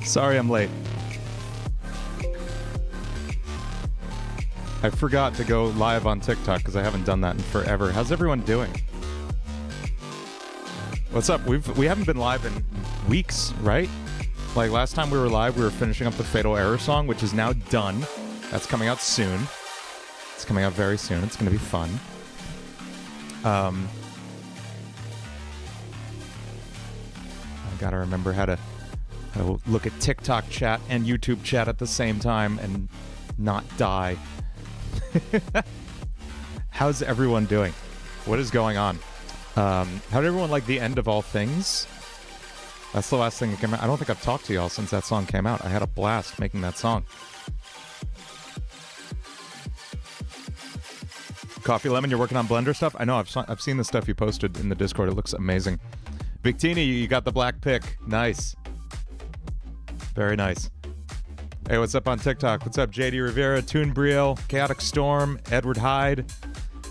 Sorry I'm late. I forgot to go live on TikTok because I haven't done that in forever. How's everyone doing? What's up? We haven't been live in weeks, right? Like last time we were live, we were finishing up the Fatal Error song, which is now done. That's coming out soon. It's coming out very soon. It's going to be fun. I gotta remember how to look at TikTok chat and YouTube chat at the same time and not die. How's everyone doing? What is going on? How did everyone like the end of All Things? That's the last thing that came out. I don't think I've talked to y'all since that song came out. I had a blast making that song. Coffee Lemon, you're working on Blender stuff? I know, I've seen the stuff you posted in the Discord. It looks amazing. Victini, you got the black pick. Nice. Very nice. Hey, what's up on TikTok? What's up, JD Rivera, Toon Brielle, Chaotic Storm, Edward Hyde.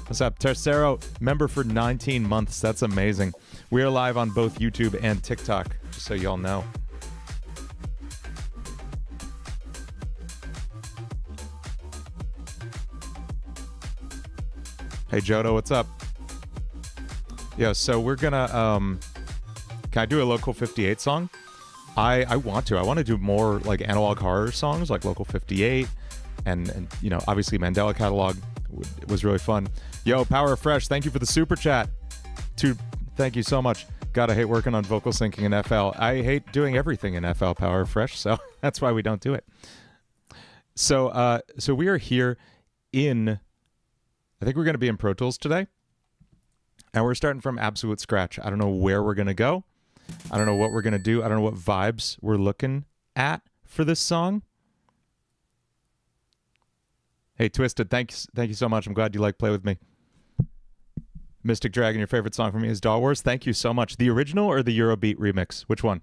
What's up, Tercero? Member for 19 months. That's amazing. We are live on both YouTube and TikTok, just so y'all know. Hey, Jodo, what's up? Yeah, so we're gonna, can I do a Local 58 song? I want to. I want to do more, like, analog horror songs, like Local 58, and you know, obviously Mandela Catalog was really fun. Yo, Power Fresh, thank you for the super chat. Thank you so much. God, I hate working on vocal syncing in FL. I hate doing everything in FL, Power Fresh, so that's why we don't do it. So we are here in... I think we're going to be in Pro Tools today, and we're starting from absolute scratch. I don't know where we're going to go. I don't know what we're going to do. I don't know what vibes we're looking at for this song. Hey, Twisted, thank you so much. I'm glad you like Play With Me. Mystic Dragon, your favorite song for me is Doll Wars. Thank you so much. The original or the Eurobeat remix? Which one?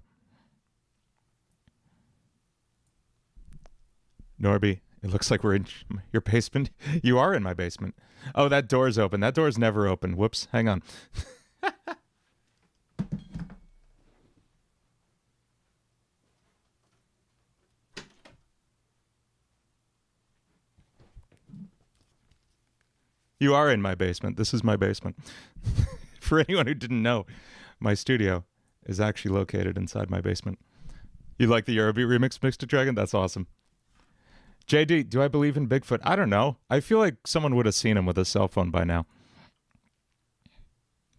Norby. It looks like we're in your basement. You are in my basement. Oh, that door's open. That door's never open. Whoops. Hang on. You are in my basement. This is my basement. For anyone who didn't know, my studio is actually located inside my basement. You like the Eurobeat remix, Mixed Dragon? That's awesome. JD, do I believe in Bigfoot? I don't know. I feel like someone would have seen him with a cell phone by now.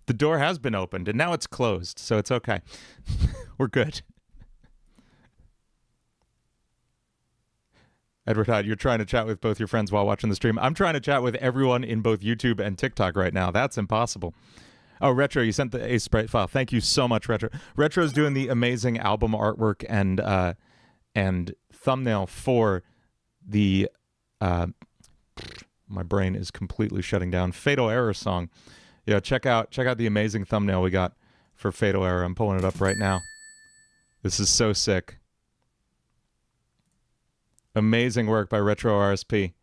The door has been opened, and now it's closed, so it's okay. We're good. Edward Hyde, you're trying to chat with both your friends while watching the stream. I'm trying to chat with everyone in both YouTube and TikTok right now. That's impossible. Oh, Retro, you sent the Ace Sprite file. Thank you so much, Retro. Retro's doing the amazing album artwork and thumbnail for the my brain is completely shutting down. Fatal Error song. Yeah, check out the amazing thumbnail we got for Fatal Error. I'm pulling it up right now. This is so sick. Amazing work by Retro RSP.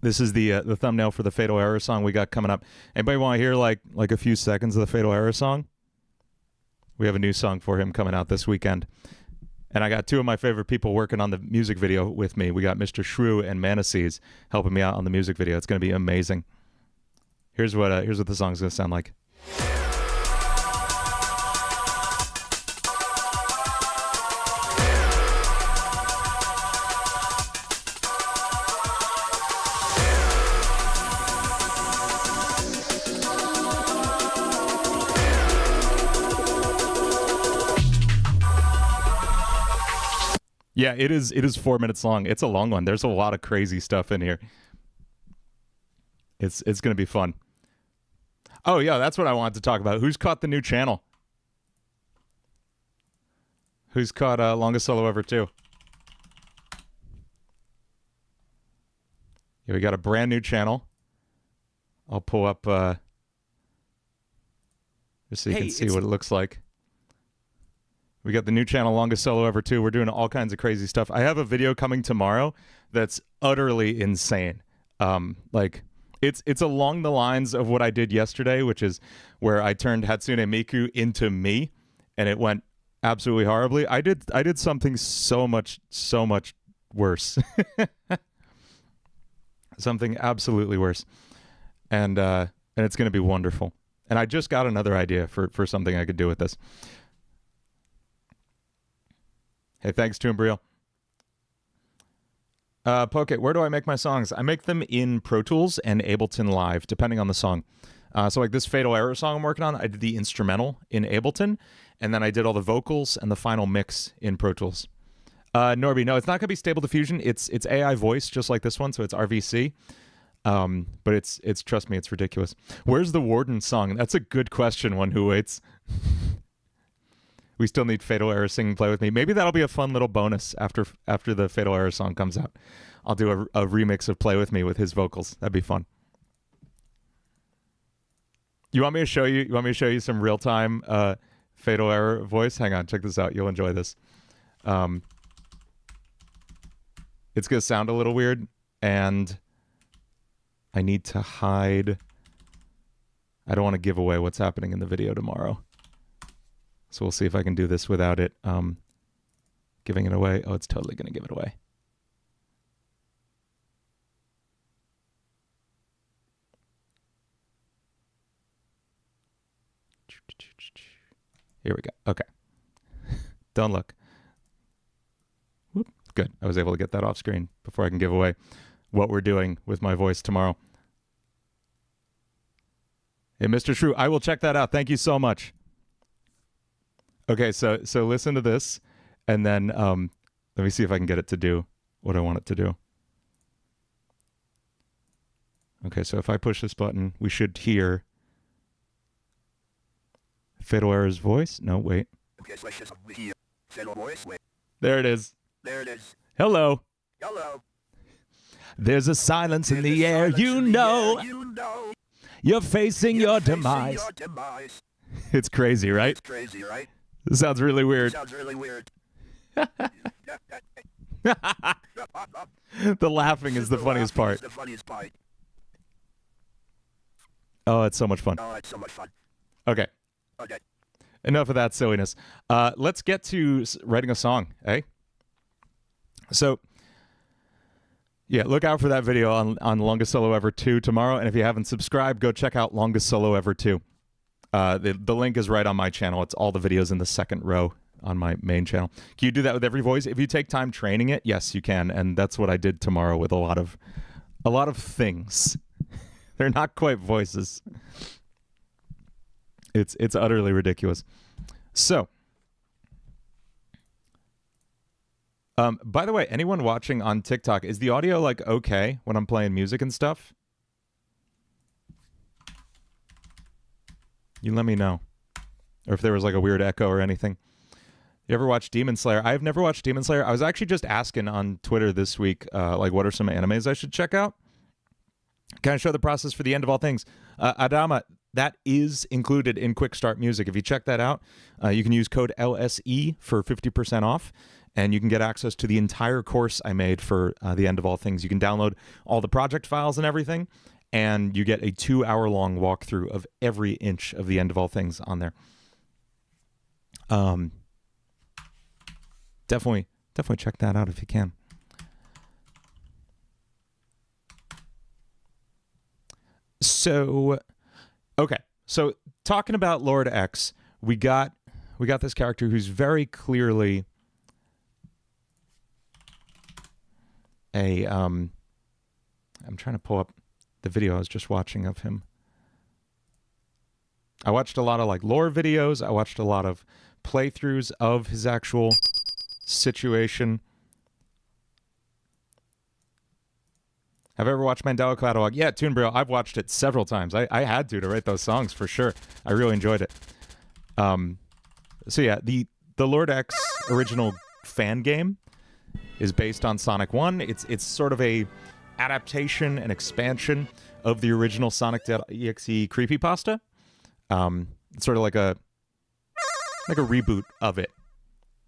This is the thumbnail for the Fatal Error song we got coming up. Anybody want to hear like a few seconds of the Fatal Error song? We have a new song for him coming out this weekend. And I got two of my favorite people working on the music video with me. We got Mr. Shrew and Manasees helping me out on the music video. It's going to be amazing. Here's what the song's going to sound like. Yeah, it is 4 minutes long. It's a long one. There's a lot of crazy stuff in here. It's going to be fun. Oh, yeah, that's what I wanted to talk about. Who's caught the new channel? Who's caught Longest Solo Ever 2? Yeah, we got a brand new channel. I'll pull up just so you can see what it looks like. We got the new channel, Longest Solo Ever 2. We're doing all kinds of crazy stuff. I have a video coming tomorrow that's utterly insane. Like, it's along the lines of what I did yesterday, which is where I turned Hatsune Miku into me and it went absolutely horribly. I did something so much worse. Something absolutely worse. And it's going to be wonderful. And I just got another idea for something I could do with this. Hey, thanks to Umbriel. Poke, where do I make my songs? I make them in Pro Tools and Ableton Live, depending on the song. So like this Fatal Error song I'm working on, I did the instrumental in Ableton, and then I did all the vocals and the final mix in Pro Tools. Norby, no, it's not going to be Stable Diffusion. It's AI voice, just like this one, so it's RVC. But it's trust me, it's ridiculous. Where's the Warden song? That's a good question, One Who Waits. We still need Fatal Error singing Play With Me. Maybe that'll be a fun little bonus after the Fatal Error song comes out. I'll do a remix of Play With Me with his vocals. That'd be fun. You want me to show you some real-time Fatal Error voice? Hang on, check this out. You'll enjoy this. It's going to sound a little weird, and I need to hide. I don't want to give away what's happening in the video tomorrow. So we'll see if I can do this without it giving it away. Oh, it's totally going to give it away. Here we go. Okay. Don't look. Whoop. Good. I was able to get that off screen before I can give away what we're doing with my voice tomorrow. Hey, Mr. Shrew, I will check that out. Thank you so much. Okay, so listen to this, and then let me see if I can get it to do what I want it to do. Okay, so if I push this button, we should hear Fatal Error's voice. No, wait. There it is. There it is. Hello. Hello. There's a silence in the air, you know. You're facing your demise. It's crazy, right? It's crazy, right? It sounds really weird. It sounds really weird. The laughing is the funniest part. Oh, it's so much fun. Oh, it's so much fun. Okay. Okay. Enough of that silliness. Let's get to writing a song, eh? So, yeah, look out for that video on Longest Solo Ever 2 tomorrow. And if you haven't subscribed, go check out Longest Solo Ever 2. The link is right on my channel. It's all the videos in the second row on my main channel. Can you do that with every voice? If you take time training it, yes, you can. And that's what I did tomorrow with a lot of things. They're not quite voices. It's utterly ridiculous. So, by the way, anyone watching on TikTok, is the audio like okay when I'm playing music and stuff? You let me know. Or if there was like a weird echo or anything. You ever watch Demon Slayer? I've never watched Demon Slayer. I was actually just asking on Twitter this week, like what are some animes I should check out? Can I show the process for the end of all things? Adama, that is included in Quick Start Music. If you check that out, you can use code LSE for 50% off, and you can get access to the entire course I made for the end of all things. You can download all the project files and everything, and you get a 2-hour-long walkthrough of every inch of the end of all things on there. Definitely check that out if you can. So, okay. So talking about Lord.EXE, we got this character who's very clearly a I'm trying to pull up the video I was just watching of him. I watched a lot of like lore videos. I watched a lot of playthroughs of his actual situation. Have you ever watched Mandela Catalog? Yeah, Toonbro, I've watched it several times. I had to write those songs for sure. I really enjoyed it. So yeah, the Lord.EXE original fan game is based on Sonic 1. It's sort of a adaptation and expansion of the original Sonic.EXE creepypasta. It's sort of like a reboot of it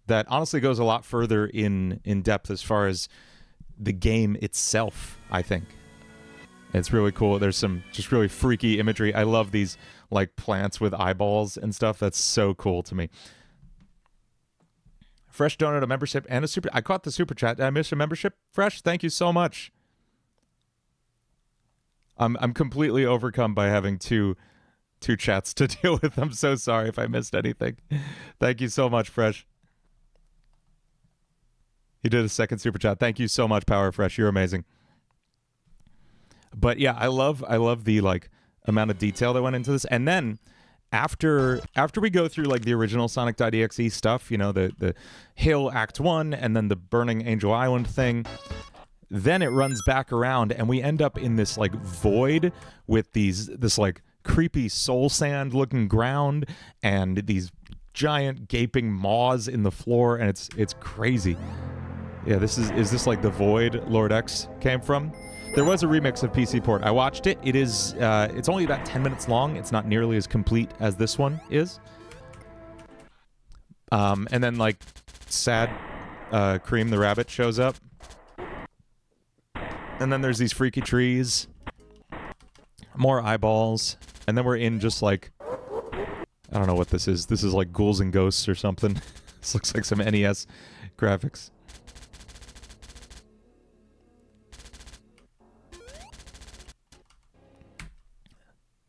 that honestly goes a lot further in depth as far as the game itself, I think. It's really cool. There's some just really freaky imagery. I love these like plants with eyeballs and stuff. That's so cool to me. Fresh donut, a membership, and a super. I caught the super chat. Did I miss a membership? Fresh, thank you so much. I'm completely overcome by having two chats to deal with. I'm so sorry if I missed anything. Thank you so much, Fresh. He did a second super chat. Thank you so much, Power Fresh. You're amazing. But yeah, I love the like amount of detail that went into this. And then after we go through like the original Sonic.exe stuff, you know, the Hill Act 1 and then the Burning Angel Island thing, then it runs back around and we end up in this like void with this like creepy soul sand looking ground and these giant gaping maws in the floor, and it's crazy. Yeah, is this like the void Lord.EXE came from? There was a remix of PC Port. I watched it. It is it's only about 10 minutes long. It's not nearly as complete as this one is. And then like sad Cream the rabbit shows up. And then there's these freaky trees. More eyeballs. And then we're in just like, I don't know what this is. This is like Ghouls and Ghosts or something. This looks like some NES graphics.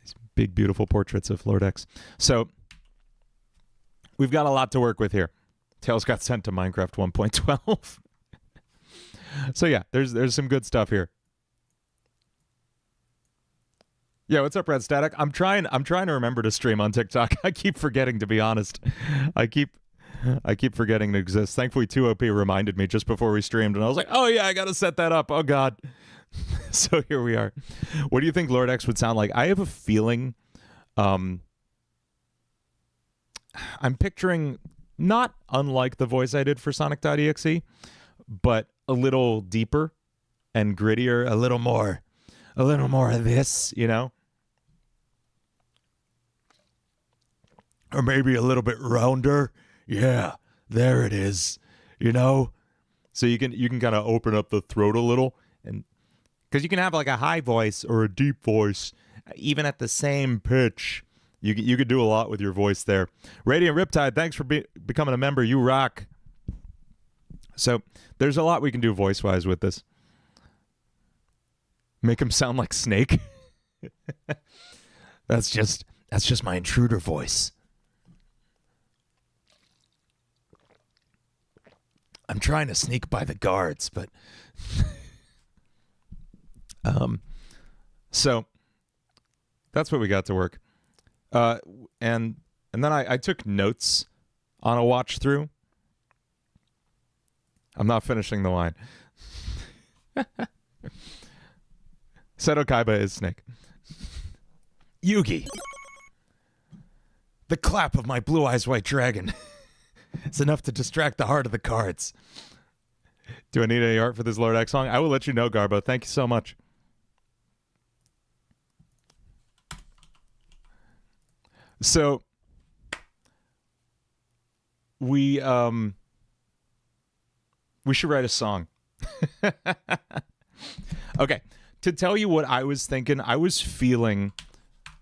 These big, beautiful portraits of Lord.EXE. So, we've got a lot to work with here. Tails got sent to Minecraft 1.12. So yeah, there's some good stuff here. Yeah, what's up, Red Static? I'm trying to remember to stream on TikTok. I keep forgetting, to be honest. I keep forgetting to exist. Thankfully, 2OP reminded me just before we streamed, and I was like, oh yeah, I gotta set that up. Oh god. So here we are. What do you think Lord.EXE would sound like? I have a feeling I'm picturing not unlike the voice I did for Sonic.exe, but a little deeper and grittier, a little more of this, you know? Or maybe a little bit rounder. Yeah, there it is, you know? So you can kind of open up the throat a little, and because you can have like a high voice or a deep voice, even at the same pitch. You could do a lot with your voice there. Radiant Riptide, thanks for becoming a member. You rock. So there's a lot we can do voice-wise with this. Make him sound like Snake. That's just my intruder voice. I'm trying to sneak by the guards, but so that's what we got to work. And then I took notes on a watch through. I'm not finishing the line. Seto Kaiba is Snake. Yugi. The clap of my blue eyes white dragon. It's enough to distract the heart of the cards. Do I need any art for this Lord.EXE song? I will let you know, Garbo. Thank you so much. So we should write a song. Okay, to tell you what I was thinking, I was feeling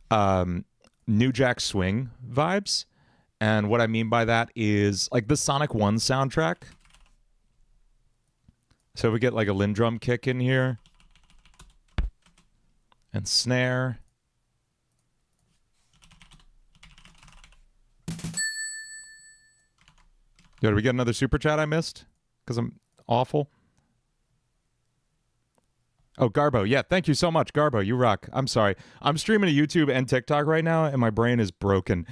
New Jack Swing vibes, and what I mean by that is like the Sonic 1 soundtrack. So we get like a Lindrum kick in here and snare. Did we get another super chat I missed? Because I'm awful. Oh, Garbo. Yeah, thank you so much, Garbo. You rock. I'm sorry. I'm streaming to YouTube and TikTok right now, and my brain is broken.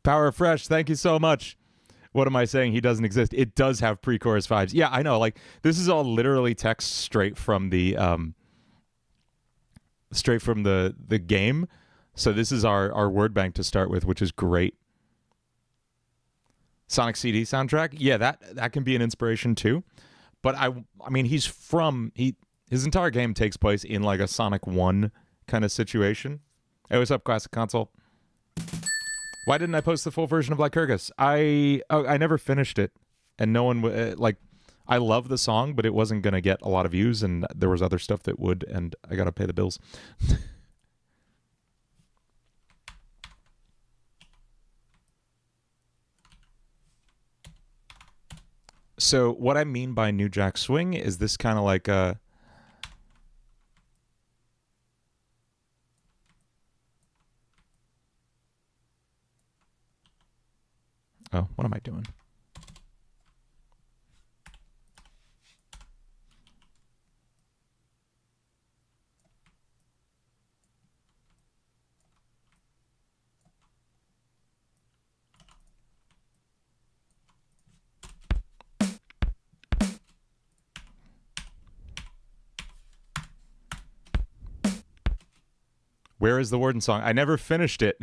Power Fresh, thank you so much. What am I saying? He doesn't exist. It does have pre-chorus vibes. Yeah, I know. Like, this is all literally text straight from the game. So this is our word bank to start with, which is great. Sonic CD soundtrack, yeah, that can be an inspiration too. But I mean, his entire game takes place in like a Sonic 1 kind of situation. Hey, what's up, Classic Console? Why didn't I post the full version of Lycurgus? I never finished it, and no one like. I love the song, but it wasn't gonna get a lot of views, and there was other stuff that would, and I gotta pay the bills. So what I mean by New Jack Swing is this kind of like a... Oh, what am I doing? Where is the Warden song? I never finished it.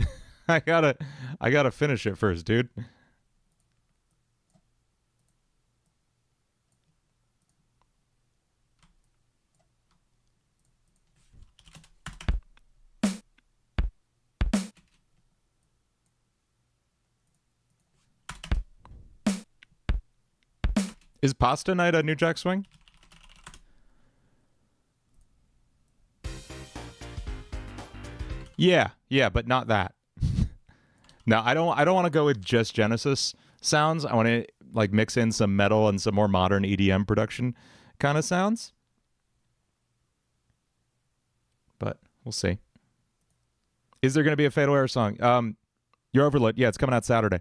I gotta finish it first, dude. Is Pasta Night a New Jack Swing? Yeah, but not that. No, I don't want to go with just Genesis sounds. I want to like mix in some metal and some more modern EDM production kind of sounds. But we'll see. Is there going to be a Fatal Error song? Your Overload. Yeah, it's coming out Saturday.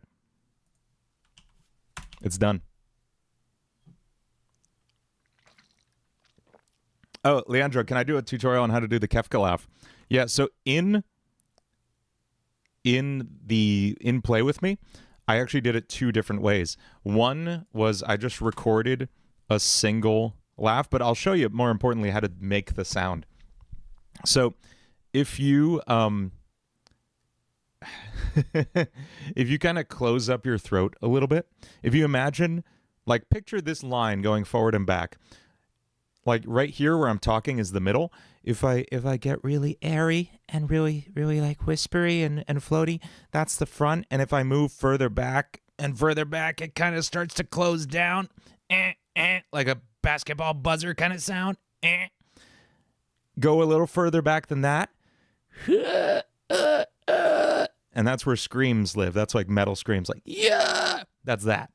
It's done. Oh, Leandro, can I do a tutorial on how to do the Kefka laugh? Yeah, so in Play With Me, I actually did it two different ways. One was I just recorded a single laugh, but I'll show you more importantly how to make the sound. So if you if you kind of close up your throat a little bit, if you imagine, like picture this line going forward and back. Like right here where I'm talking is the middle. If I get really airy and really like whispery and floaty, that's the front. And if I move further back and further back, it kind of starts to close down. Like a basketball buzzer kind of sound. Go a little further back than that. And that's where screams live. That's like metal screams, like, yeah, that's that.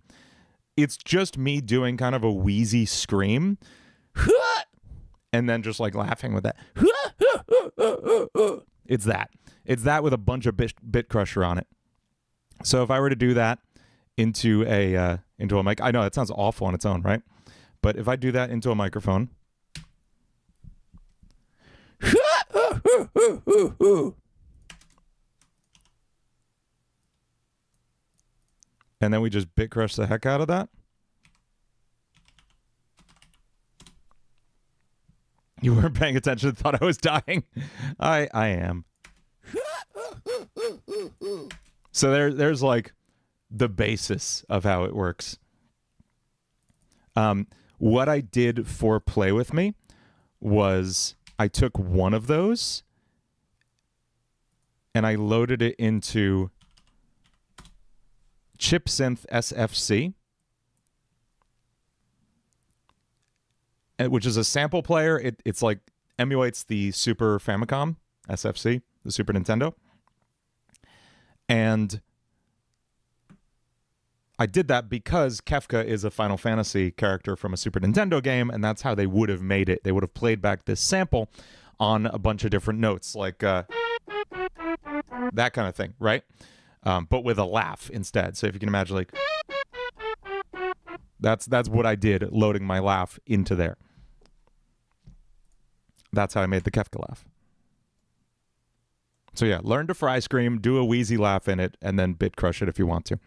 It's just me doing kind of a wheezy scream. And then just like laughing with that. It's that. It's that with a bunch of bit crusher on it. So if I were to do that into a mic, I know that sounds awful on its own, right? But if I do that into a microphone, and then we just bit crush the heck out of that. You weren't paying attention, thought I was dying. I am. So there's like the basis of how it works. What I did for Play With Me was I took one of those and I loaded it into Chip Synth SFC. Which is a sample player. It's like emulates the Super Famicom SFC, the Super Nintendo. And I did that because Kefka is a Final Fantasy character from a Super Nintendo game, and that's how they would have made it. They would have played back this sample on a bunch of different notes, like that kind of thing, right? But with a laugh instead. So if you can imagine, like, that's what I did, loading my laugh into there. That's how I made the Kefka laugh. So yeah, learn to fry scream, do a wheezy laugh in it, and then bit crush it if you want to.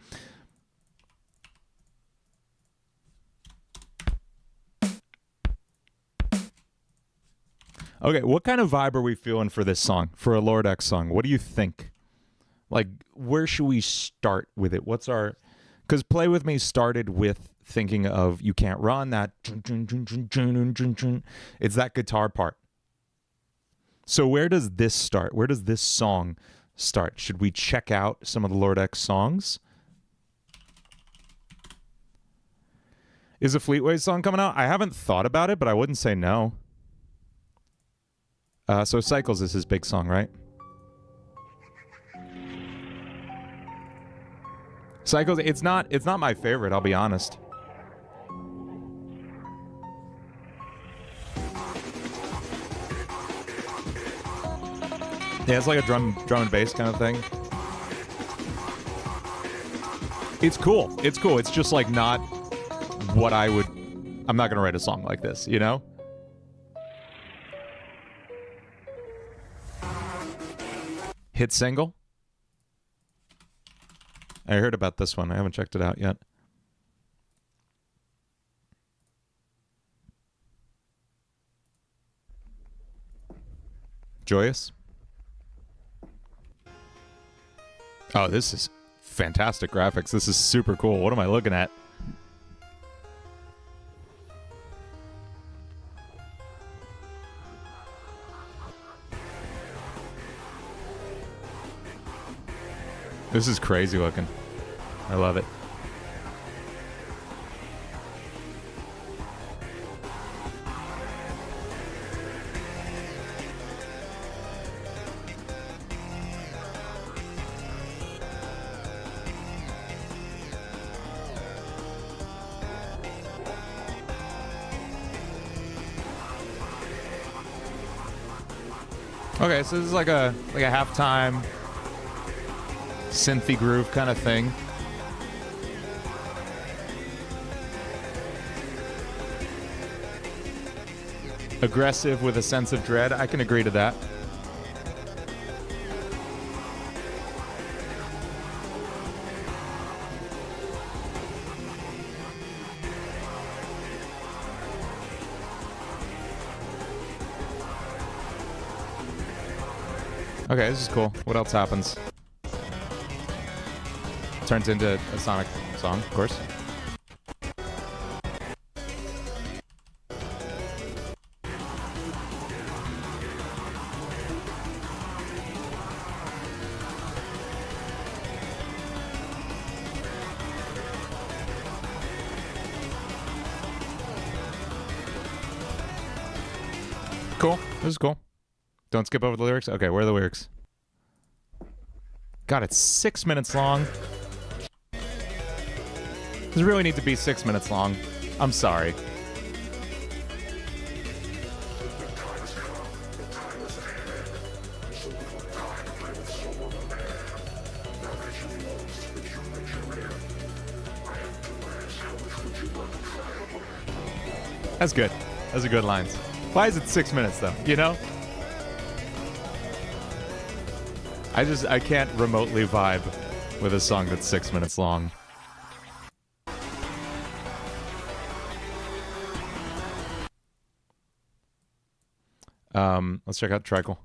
Okay, what kind of vibe are we feeling for this song, for a Lord.EXE song? What do you think? Like, where should we start with it? What's our... Because Play With Me started with thinking of You Can't Run, that... It's that guitar part. So where does this start? Where does this song start? Should we check out some of the Lord.EXE songs? Is a Fleetway song coming out? I haven't thought about it, but I wouldn't say no. So Cycles is his big song, right? Cycles, it's not my favorite, I'll be honest. Yeah, it's like a drum and bass kind of thing. It's cool. It's cool. It's just like not what I would... I'm not going to write a song like this, you know? Hit single? I heard about this one. I haven't checked it out yet. Joyous? Oh, this is fantastic graphics. This is super cool. What am I looking at? This is crazy looking. I love it. Okay, so this is like a halftime synthy groove kind of thing. Aggressive with a sense of dread. I can agree to that. Okay, this is cool. What else happens? Turns into a Sonic song, of course. Cool. This is cool. Don't skip over the lyrics? Okay, where are the lyrics? God, it's 6 minutes long. Does it really need to be 6 minutes long? I'm sorry. That's good. Those are good lines. Why is it 6 minutes though? You know? I can't remotely vibe with a song that's 6 minutes long. Let's check out Trickle.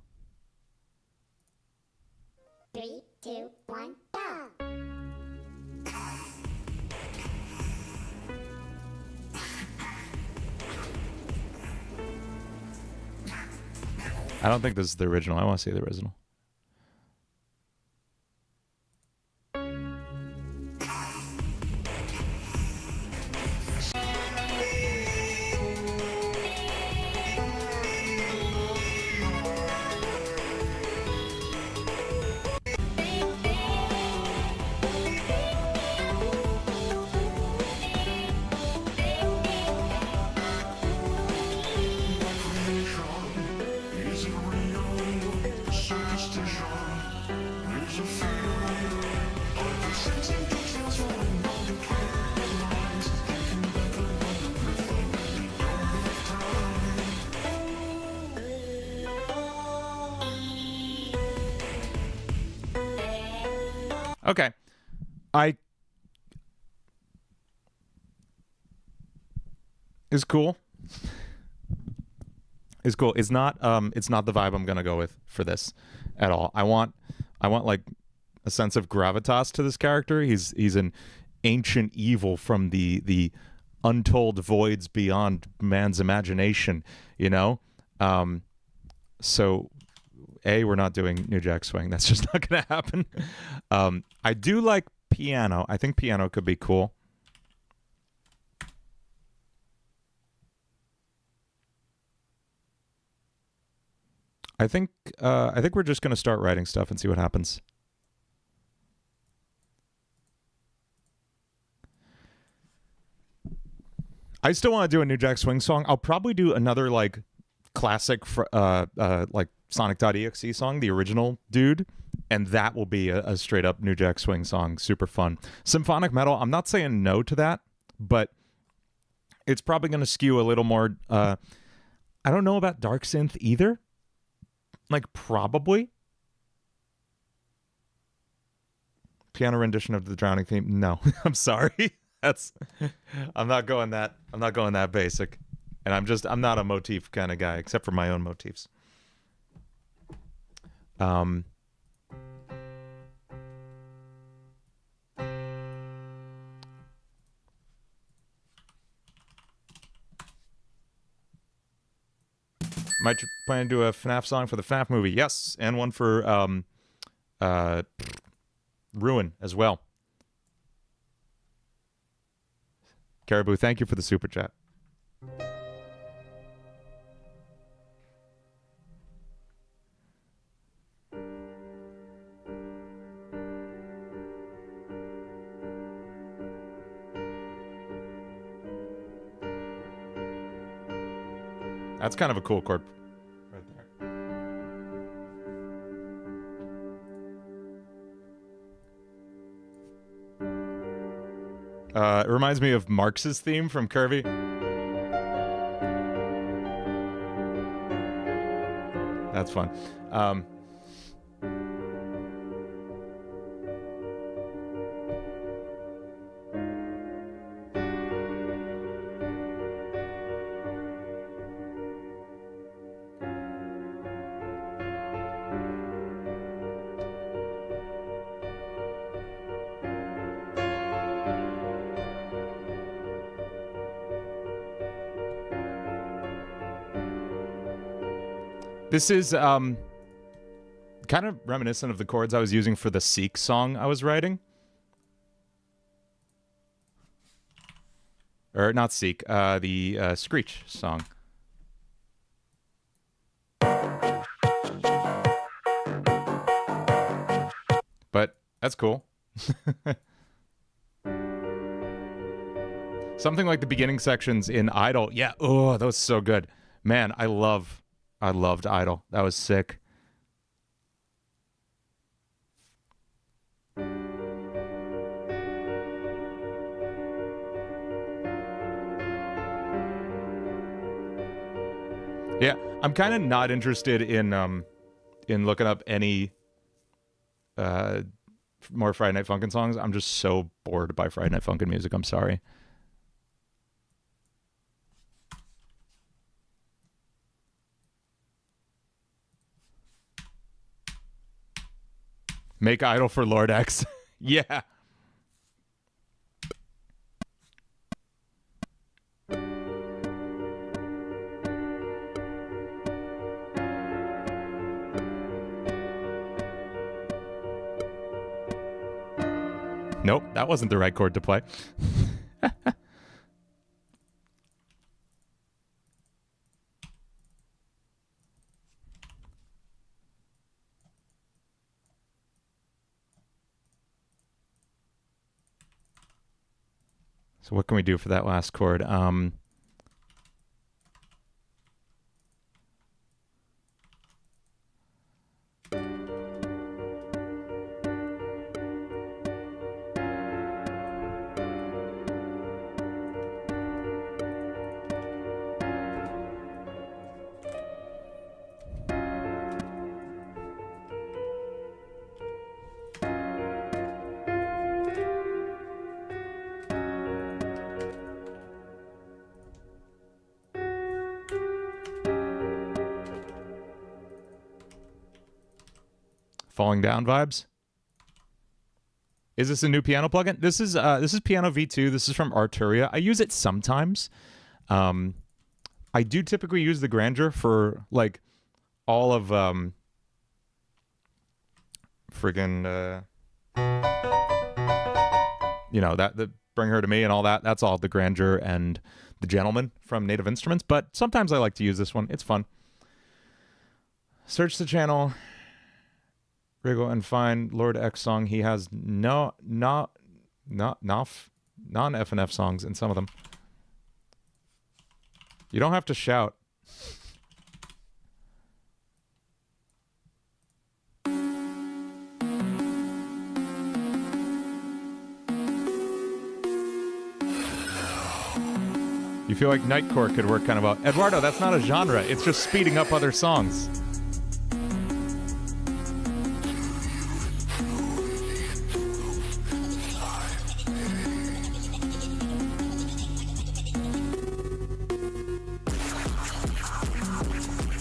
3, 2, 1, go! I don't think this is the original. I want to see the original. Okay. Is cool. Is cool. It's not the vibe I'm gonna go with for this at all. I want like a sense of gravitas to this character. He's an ancient evil from the untold voids beyond man's imagination, you know? So we're not doing New Jack Swing. That's just not going to happen. I do like piano. I think piano could be cool. I think we're just going to start writing stuff and see what happens. I still want to do a New Jack Swing song. I'll probably do another like classic like Sonic.EXE song, the original dude, and that will be a straight up New Jack Swing song. Super fun. Symphonic metal, I'm not saying no to that, but it's probably going to skew a little more. I don't know about dark synth either. Like, probably. Piano rendition of the Drowning theme. No, I'm sorry. I'm not going that basic. And I'm not a motif kind of guy, except for my own motifs. Might plan to do a FNAF song for the FNAF movie. Yes, and one for Ruin as well. Caribou, thank you for the super chat. That's kind of a cool chord right there. It reminds me of Marx's theme from Kirby. That's fun. This is kind of reminiscent of the chords I was using for the Seek song I was writing. Or not Seek, the Screech song. But that's cool. Something like the beginning sections in Idol. Yeah, oh, that was so good. Man, I loved Idol. That was sick. Yeah, I'm kind of not interested in looking up any more Friday Night Funkin' songs. I'm just so bored by Friday Night Funkin' music. I'm sorry. Make Idol for Lord X. Yeah. Nope, that wasn't the right chord to play. So what can we do for that last chord? Falling Down vibes. Is this a new piano plugin? This is Piano V2. This is from Arturia. I use it sometimes. I do typically use the Grandeur for like all of friggin' you know, that the Bring Her to Me and all that. That's all the Grandeur and the Gentleman from Native Instruments. But sometimes I like to use this one. It's fun. Search the channel. Wriggle and find Lord X song. He has non-FNF songs in some of them. You don't have to shout. You feel like Nightcore could work kind of well. Eduardo, that's not a genre. It's just speeding up other songs.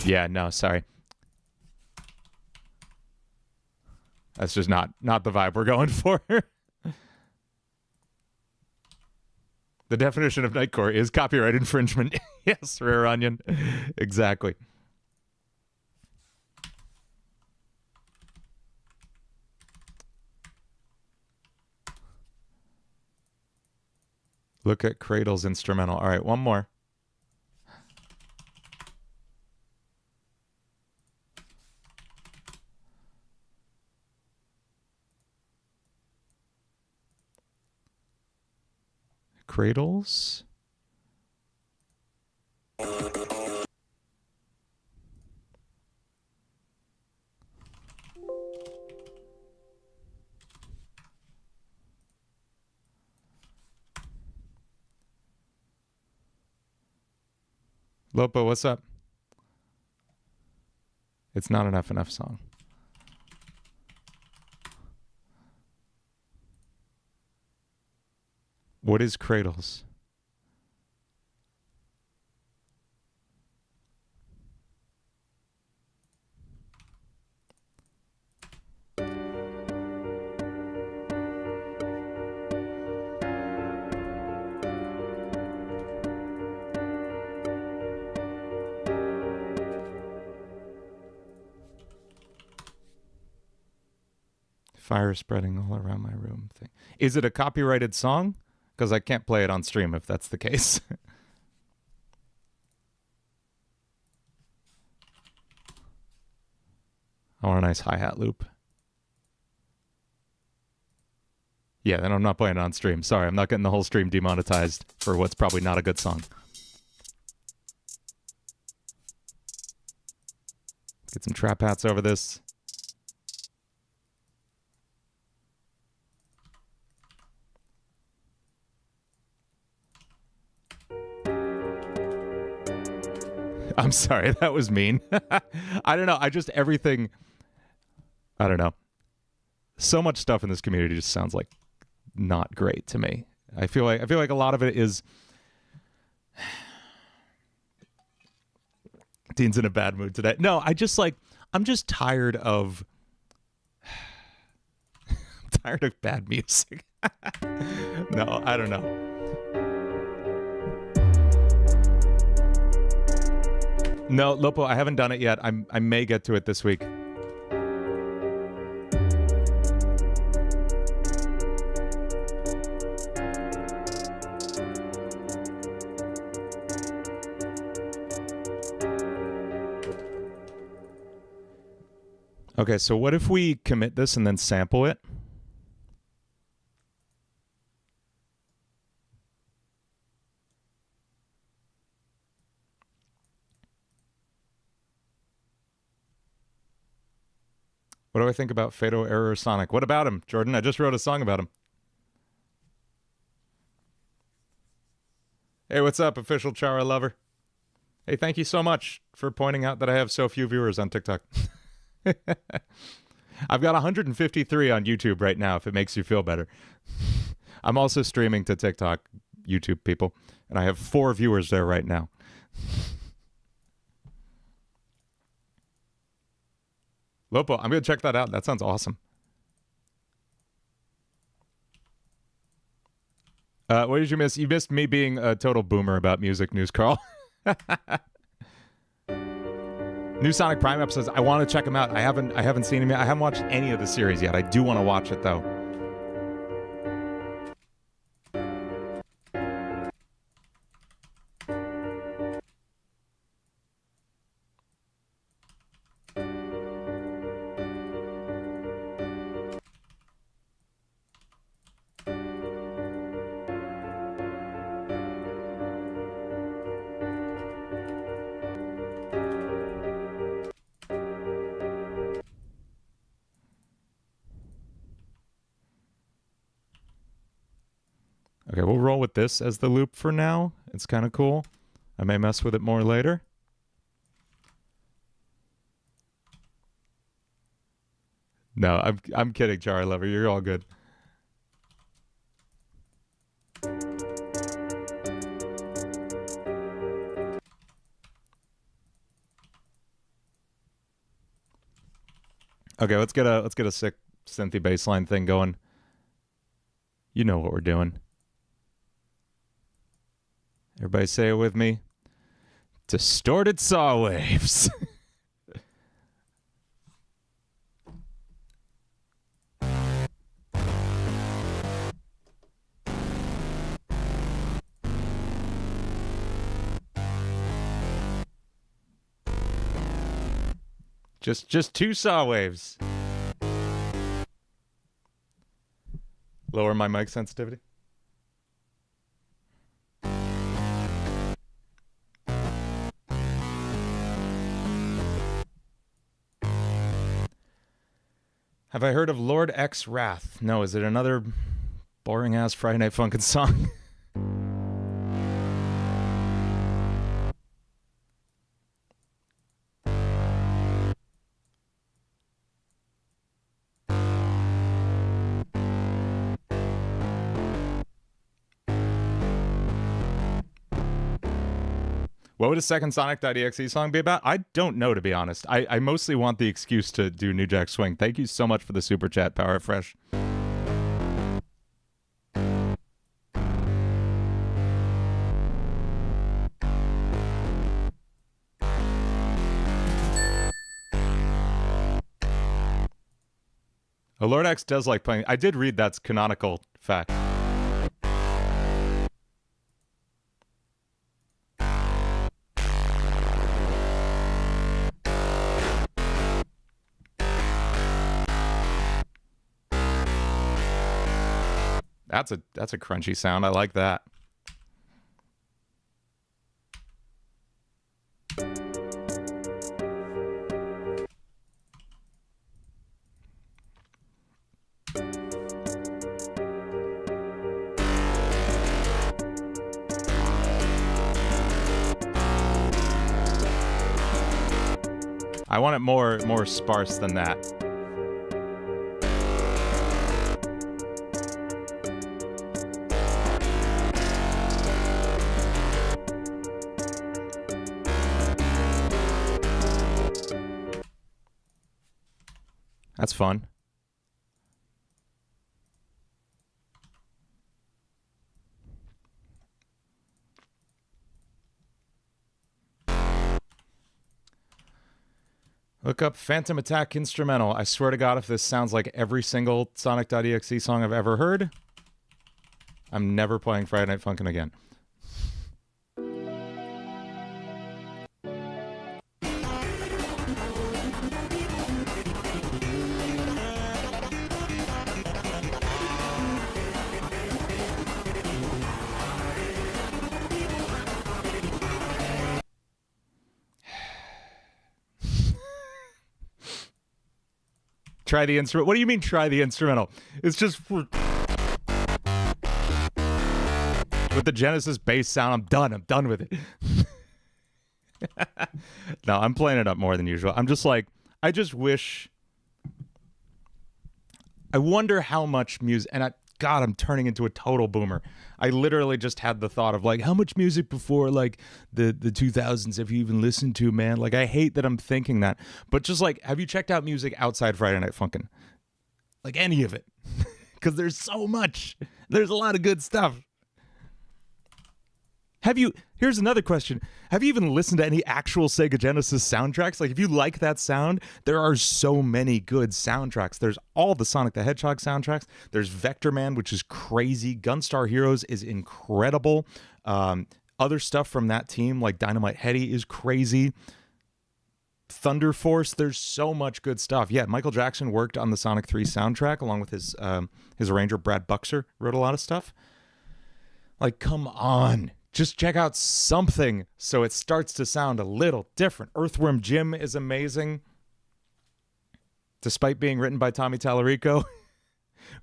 Yeah, no, sorry. That's just not the vibe we're going for. The definition of Nightcore is copyright infringement. Yes, Rare Onion. Exactly. Look at Cradle's instrumental. All right, one more. Cradles. Lopo, what's up? It's not an FNF song. What is Cradles? Fire spreading all around my room thing. Is it a copyrighted song? Because I can't play it on stream if that's the case. I want a nice hi-hat loop. Yeah, then I'm not playing it on stream. Sorry, I'm not getting the whole stream demonetized for what's probably not a good song. Let's get some trap hats over this. I'm sorry, that was mean. I don't know. I just everything. I don't know. So much stuff in this community just sounds like not great to me. I feel like a lot of it is. Dean's in a bad mood today. No, I'm just tired of. I'm tired of bad music. No, I don't know. No, Lopo, I haven't done it yet. I may get to it this week. Okay, so what if we commit this and then sample it? What do I think about Fatal Error Sonic? What about him, Jordan? I just wrote a song about him. Hey, what's up, official Chara lover? Hey, thank you so much for pointing out that I have so few viewers on TikTok. I've got 153 on YouTube right now, if it makes you feel better. I'm also streaming to TikTok, YouTube people, and I have 4 viewers there right now. Lopo, I'm going to check that out. That sounds awesome. What did you miss? You missed me being a total boomer about music news, Carl. New Sonic Prime episodes. I want to check them out. I haven't seen them yet. I haven't watched any of the series yet. I do want to watch it though. Okay, we'll roll with this as the loop for now. It's kind of cool. I may mess with it more later. No, I'm kidding, Char Lover. You're all good. Okay, let's get a sick synthy bassline thing going. You know what we're doing. Everybody say it with me. Distorted saw waves. Just two saw waves. Lower my mic sensitivity. Have I heard of Lord.EXE Wrath? No, is it another boring ass Friday Night Funkin' song? What would a second Sonic.EXE song be about? I don't know, to be honest. I mostly want the excuse to do New Jack Swing. Thank you so much for the super chat, Power Fresh. Oh, Lord.EXE does like playing. I did read that's canonical fact. That's a crunchy sound. I like that. I want it more sparse than that. That's fun. Look up Phantom Attack Instrumental. I swear to God, if this sounds like every single Sonic.exe song I've ever heard, I'm never playing Friday Night Funkin' again. Try the instrument. What do you mean try the instrumental? It's just with the Genesis bass sound. I'm done. I'm done with it. No, I'm playing it up more than usual. I'm just like, I just wish. I wonder how much music, and God, I'm turning into a total boomer. I literally just had the thought of like, how much music before like the 2000s have you even listened to, man? Like, I hate that I'm thinking that, but just like, have you checked out music outside Friday Night Funkin'? Like any of it? Because there's so much. There's a lot of good stuff. Here's another question. Have you even listened to any actual Sega Genesis soundtracks? Like, if you like that sound, there are so many good soundtracks. There's all the Sonic the Hedgehog soundtracks. There's Vector Man, which is crazy. Gunstar Heroes is incredible. Other stuff from that team, like Dynamite Heady, is crazy. Thunder Force, there's so much good stuff. Yeah, Michael Jackson worked on the Sonic 3 soundtrack along with his arranger, Brad Buxer, wrote a lot of stuff. Like, come on. Just check out something so it starts to sound a little different. Earthworm Jim is amazing. Despite being written by Tommy Tallarico.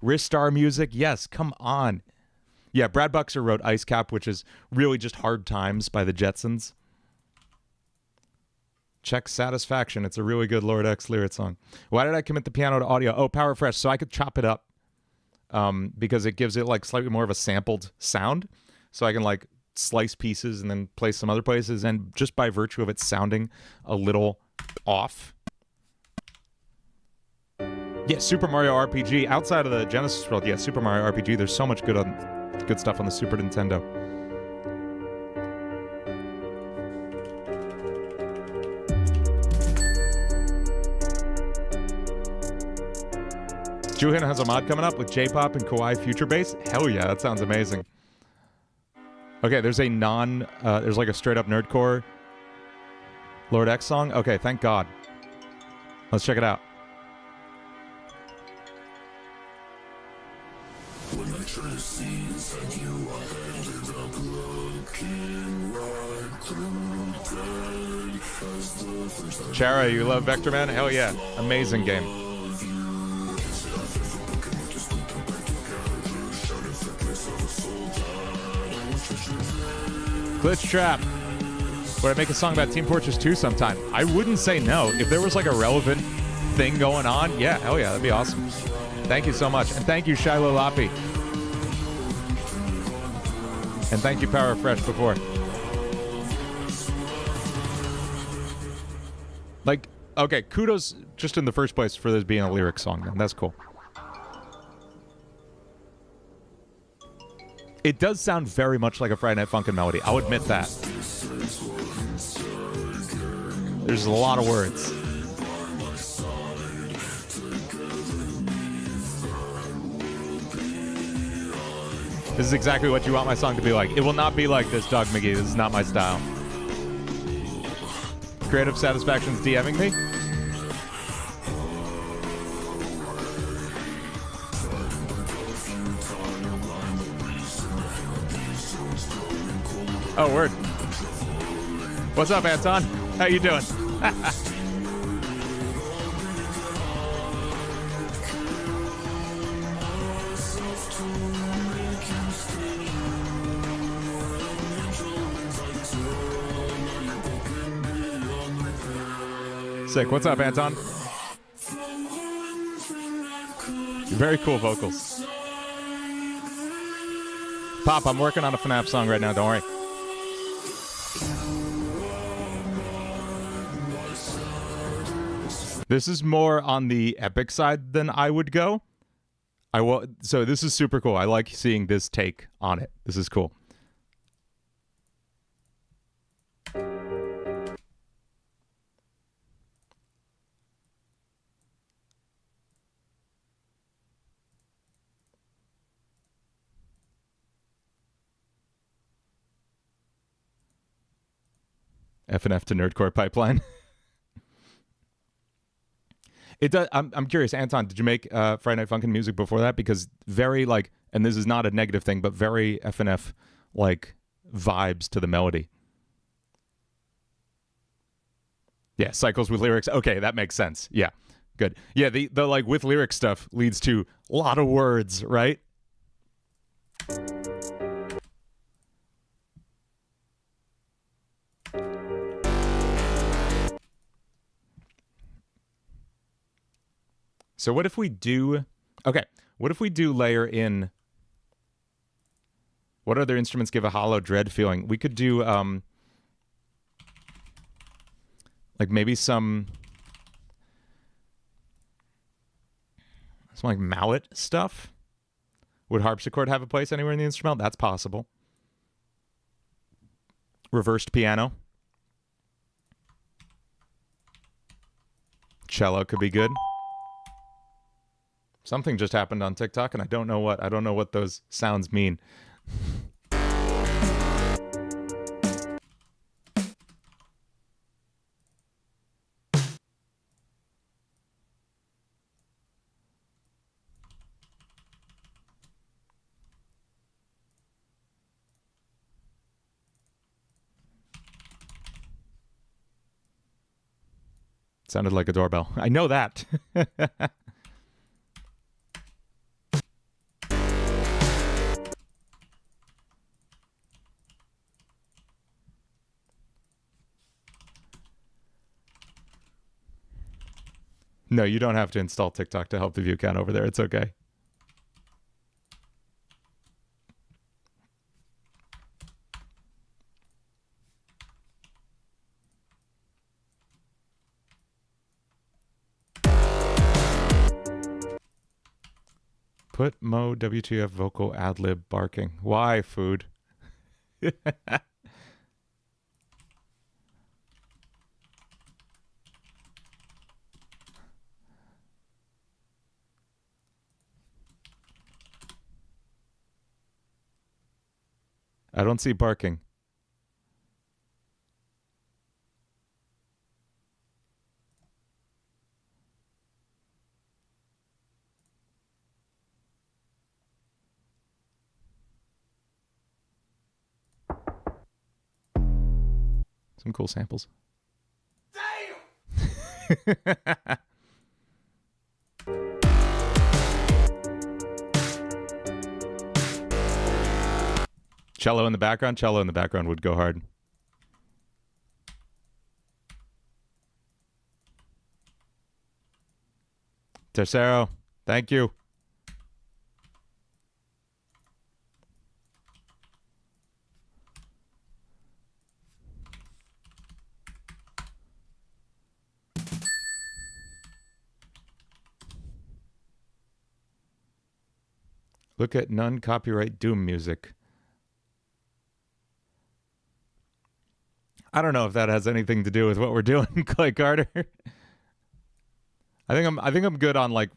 Ristar music, yes, come on. Yeah, Brad Buxer wrote Ice Cap, which is really just Hard Times by the Jetsons. Check Satisfaction. It's a really good Lord X lyric song. Why did I commit the piano to audio? Oh, Power Fresh, so I could chop it up because it gives it like slightly more of a sampled sound. So I can like slice pieces and then play some other places. And just by virtue of it sounding a little off. Yeah, Super Mario RPG. Outside of the Genesis world, yeah, Super Mario RPG. There's so much good stuff on the Super Nintendo. Juhin has a mod coming up with J-pop and Kawaii Future Bass. Hell yeah, that sounds amazing. Okay, there's a there's like a straight up nerdcore Lord X song. Okay, thank God. Let's check it out. When I try to see inside you, I ended up looking right through dead as the first. Chara, you love Vector Man? Hell yeah. Amazing game. Glitch Trap. Would I make a song about Team Fortress 2 sometime? I wouldn't say no. If there was like a relevant thing going on, yeah, hell yeah, that'd be awesome. Thank you so much. And thank you, Shiloh Loppy. And thank you, Power Fresh before. Like, okay, kudos just in the first place for this being a lyric song, then. That's cool. It does sound very much like a Friday Night Funkin' melody. I'll admit that. There's a lot of words. This is exactly what you want my song to be like. It will not be like this, Doug McGee. This is not my style. Creative Satisfaction's DMing me? Oh, word. What's up, Anton? How you doing? Sick. What's up, Anton? Very cool vocals. Pop, I'm working on a FNAF song right now. Don't worry. This is more on the epic side than I would go. So this is super cool. I like seeing this take on it. This is cool. FNF to Nerdcore pipeline. It does. I'm curious, Anton. Did you make Friday Night Funkin' music before that? Because very like, and this is not a negative thing, but very FNF like vibes to the melody. Yeah, cycles with lyrics. Okay, that makes sense. Yeah, good. Yeah, the like with lyric stuff leads to a lot of words, right? So what if we do... Okay, what if we do layer in... What other instruments give a hollow dread feeling? We could do, like maybe some like mallet stuff. Would harpsichord have a place anywhere in the instrumental? That's possible. Reversed piano. Cello could be good. Something just happened on TikTok, and I don't know what. I don't know what those sounds mean. Sounded like a doorbell. I know that. No, you don't have to install TikTok to help the view count over there. It's okay. Put Mo WTF vocal ad-lib barking. Why, food? I don't see barking. Some cool samples. Damn! Cello in the background? Cello in the background would go hard. Tercero, thank you. Look at non-copyright Doom music. I don't know if that has anything to do with what we're doing, Clay Carter. I think I'm good on like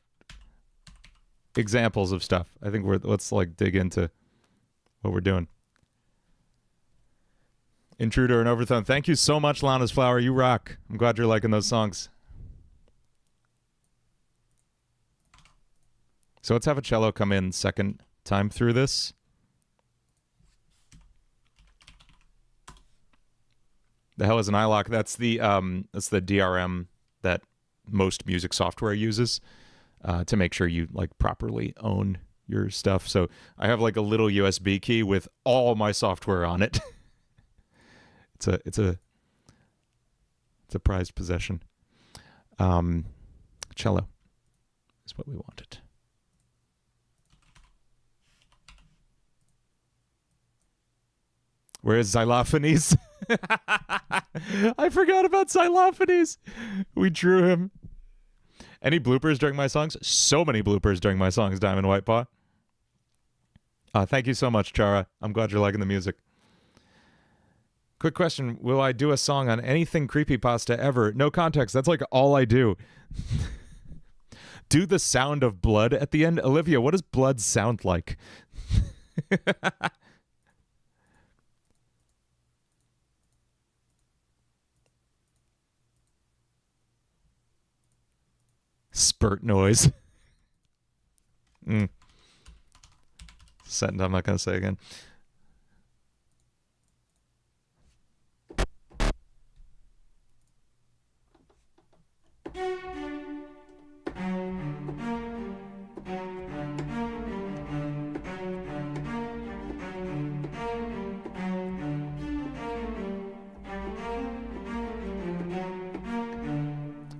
examples of stuff. I think let's like dig into what we're doing. Intruder and Overthrown. Thank you so much, Lana's Flower. You rock. I'm glad you're liking those songs. So let's have a cello come in second time through this. The hell is an iLock? That's the DRM that most music software uses to make sure you like properly own your stuff. So I have like a little USB key with all my software on it. It's a prized possession. Cello is what we wanted. Where's Xylophanes? I forgot about Xylophanes. We drew him. Any bloopers during my songs? So many bloopers during my songs, Diamond White Paw. Thank you so much, Chara. I'm glad you're liking the music. Quick question. Will I do a song on anything creepypasta ever? No context. That's like all I do. Do the sound of blood at the end. Olivia, what does blood sound like? Spurt noise. Sentence I'm not going to say again.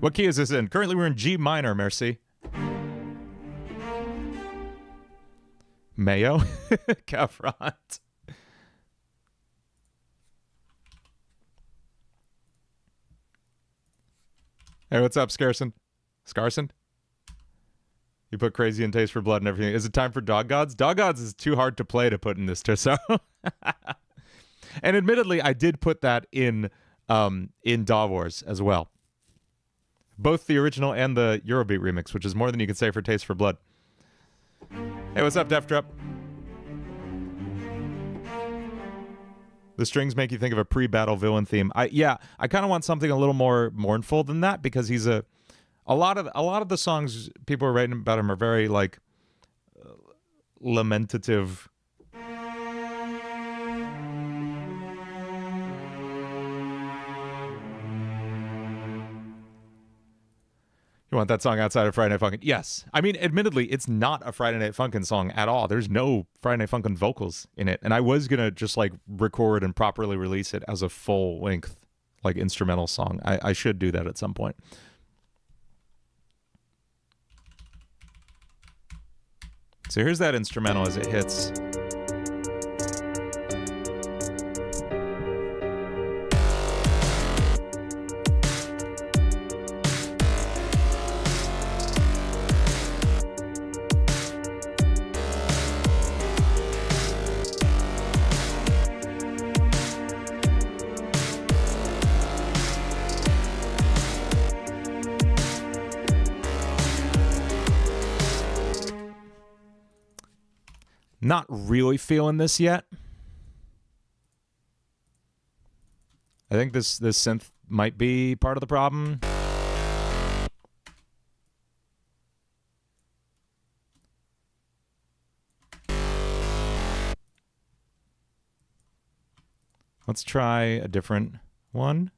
What key is this in? Currently we're in G minor, merci. Mayo? Cafront. Hey, what's up, Scarson? Scarson? You put crazy in Taste for Blood and everything. Is it time for Dog Gods? Dog Gods is too hard to play to put in this so. And admittedly, I did put that in Daw Wars as well. Both the original and the Eurobeat remix, which is more than you can say for Taste for Blood. Hey, what's up, Def Drop? The strings make you think of a pre-battle villain theme. I kind of want something a little more mournful than that because he's a lot of the songs people are writing about him are very like lamentative. You want that song outside of Friday Night Funkin'? Yes. I mean, admittedly, it's not a Friday Night Funkin' song at all. There's no Friday Night Funkin' vocals in it. And I was going to just like record and properly release it as a full length, like instrumental song. I should do that at some point. So here's that instrumental as it hits. Not really feeling this yet. I think this synth might be part of the problem. Let's try a different one.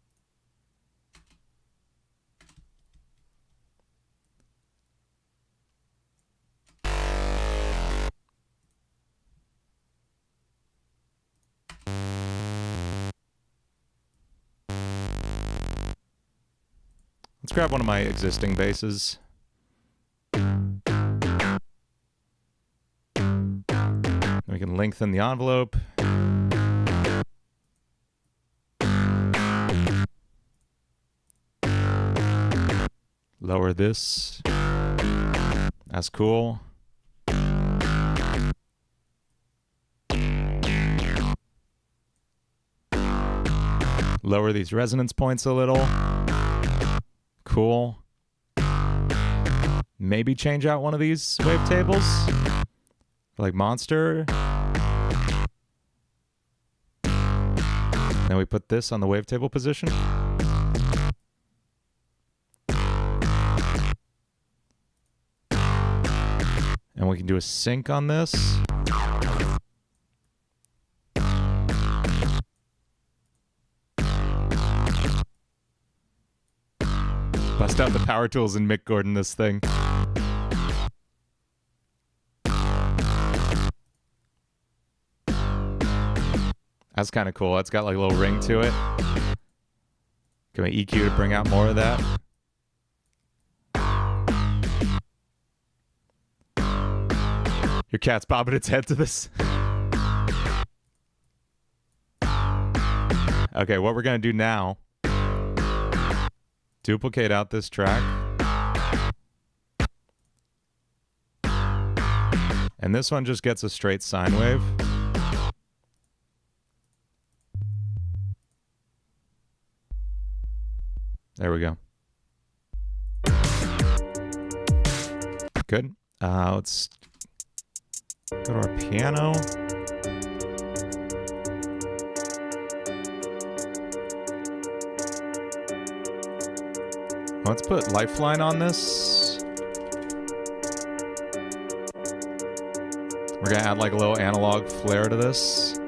Let's grab one of my existing basses. We can lengthen the envelope. Lower this. That's cool. Lower these resonance points a little. Cool. Maybe change out one of these wavetables. Like Monster. Then we put this on the wavetable position. And we can do a sync on this. Bust out the power tools and Mick Gordon this thing. That's kind of cool. That's got like a little ring to it. Can we EQ to bring out more of that? Your cat's bobbing its head to this. Okay, what we're gonna do now, duplicate out this track. And this one just gets a straight sine wave. There we go. Good. Let's go to our piano. Let's put Lifeline on this. We're gonna add like a little analog flair to this.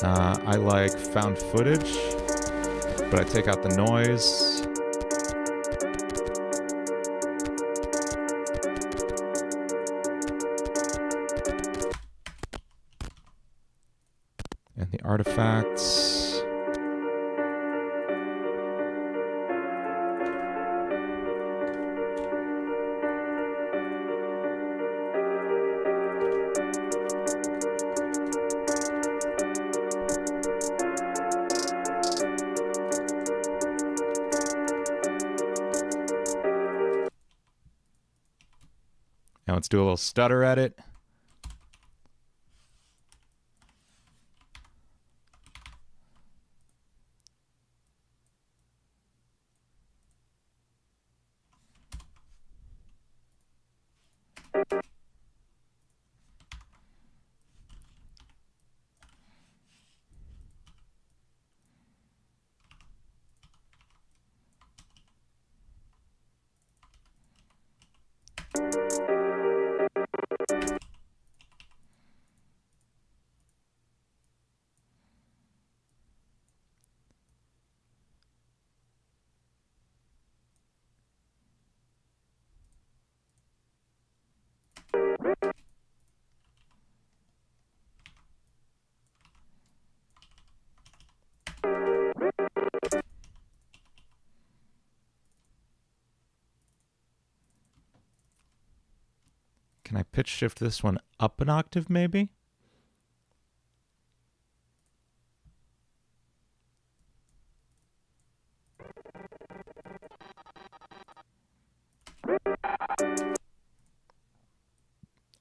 I like found footage, but I take out the noise. And the artifacts. Now let's do a little stutter at it. Can I pitch shift this one up an octave maybe?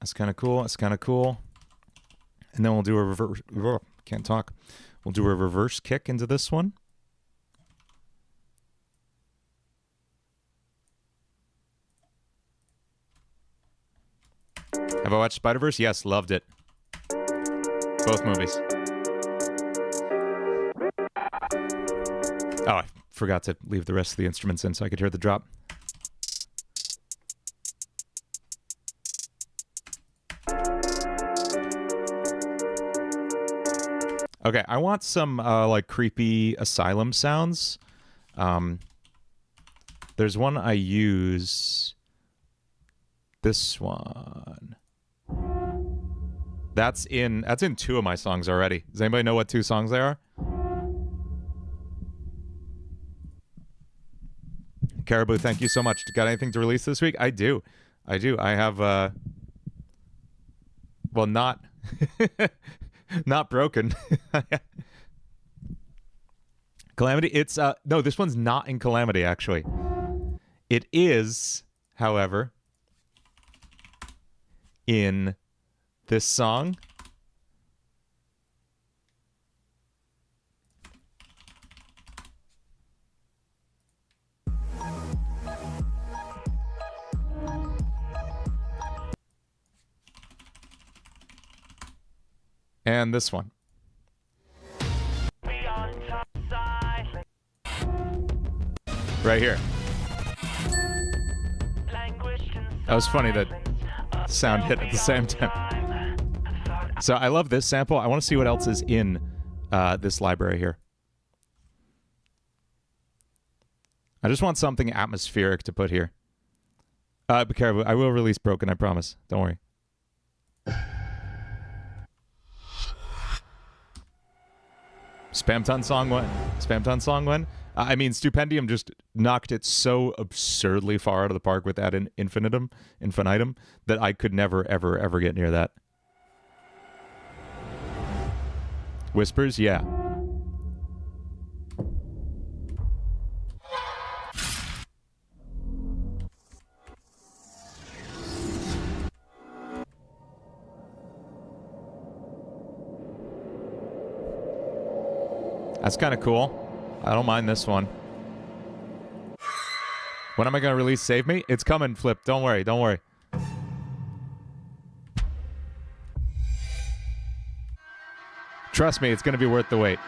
That's kind of cool. That's kind of cool. And then we'll do a reverse. Can't talk. We'll do a reverse kick into this one. Have I watched Spider-Verse? Yes, loved it. Both movies. Oh, I forgot to leave the rest of the instruments in so I could hear the drop. Okay, I want some like creepy asylum sounds. There's one I use. This one. That's in 2 of my songs already. Does anybody know what 2 songs they are? Caribou, thank you so much. Got anything to release this week? I do. I have well, not not broken. Calamity, it's no, this one's not in Calamity actually. It is, however, in this song. And this one. Right here. That was funny that sound hit at the same time. So I love this sample. I want to see what else is in this library here. I just want something atmospheric to put here. Be careful. I will release Broken, I promise. Don't worry. Spamton song one. Spamton song one. I mean, Stupendium just knocked it so absurdly far out of the park with that infinitum that I could never, ever, ever get near that. Whispers, yeah. That's kind of cool. I don't mind this one. When am I going to release Save Me? It's coming, Flip. Don't worry. Don't worry. Trust me, it's going to be worth the wait.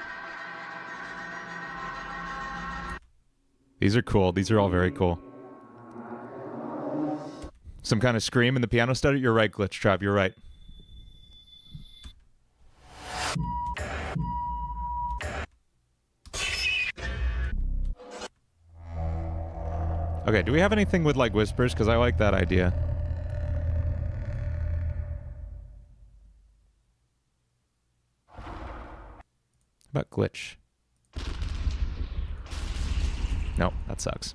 These are cool. These are all very cool. Some kind of scream in the piano study? You're right, Glitch Trap. You're right. Okay, do we have anything with, like, whispers? Because I like that idea. How about glitch? Nope, that sucks.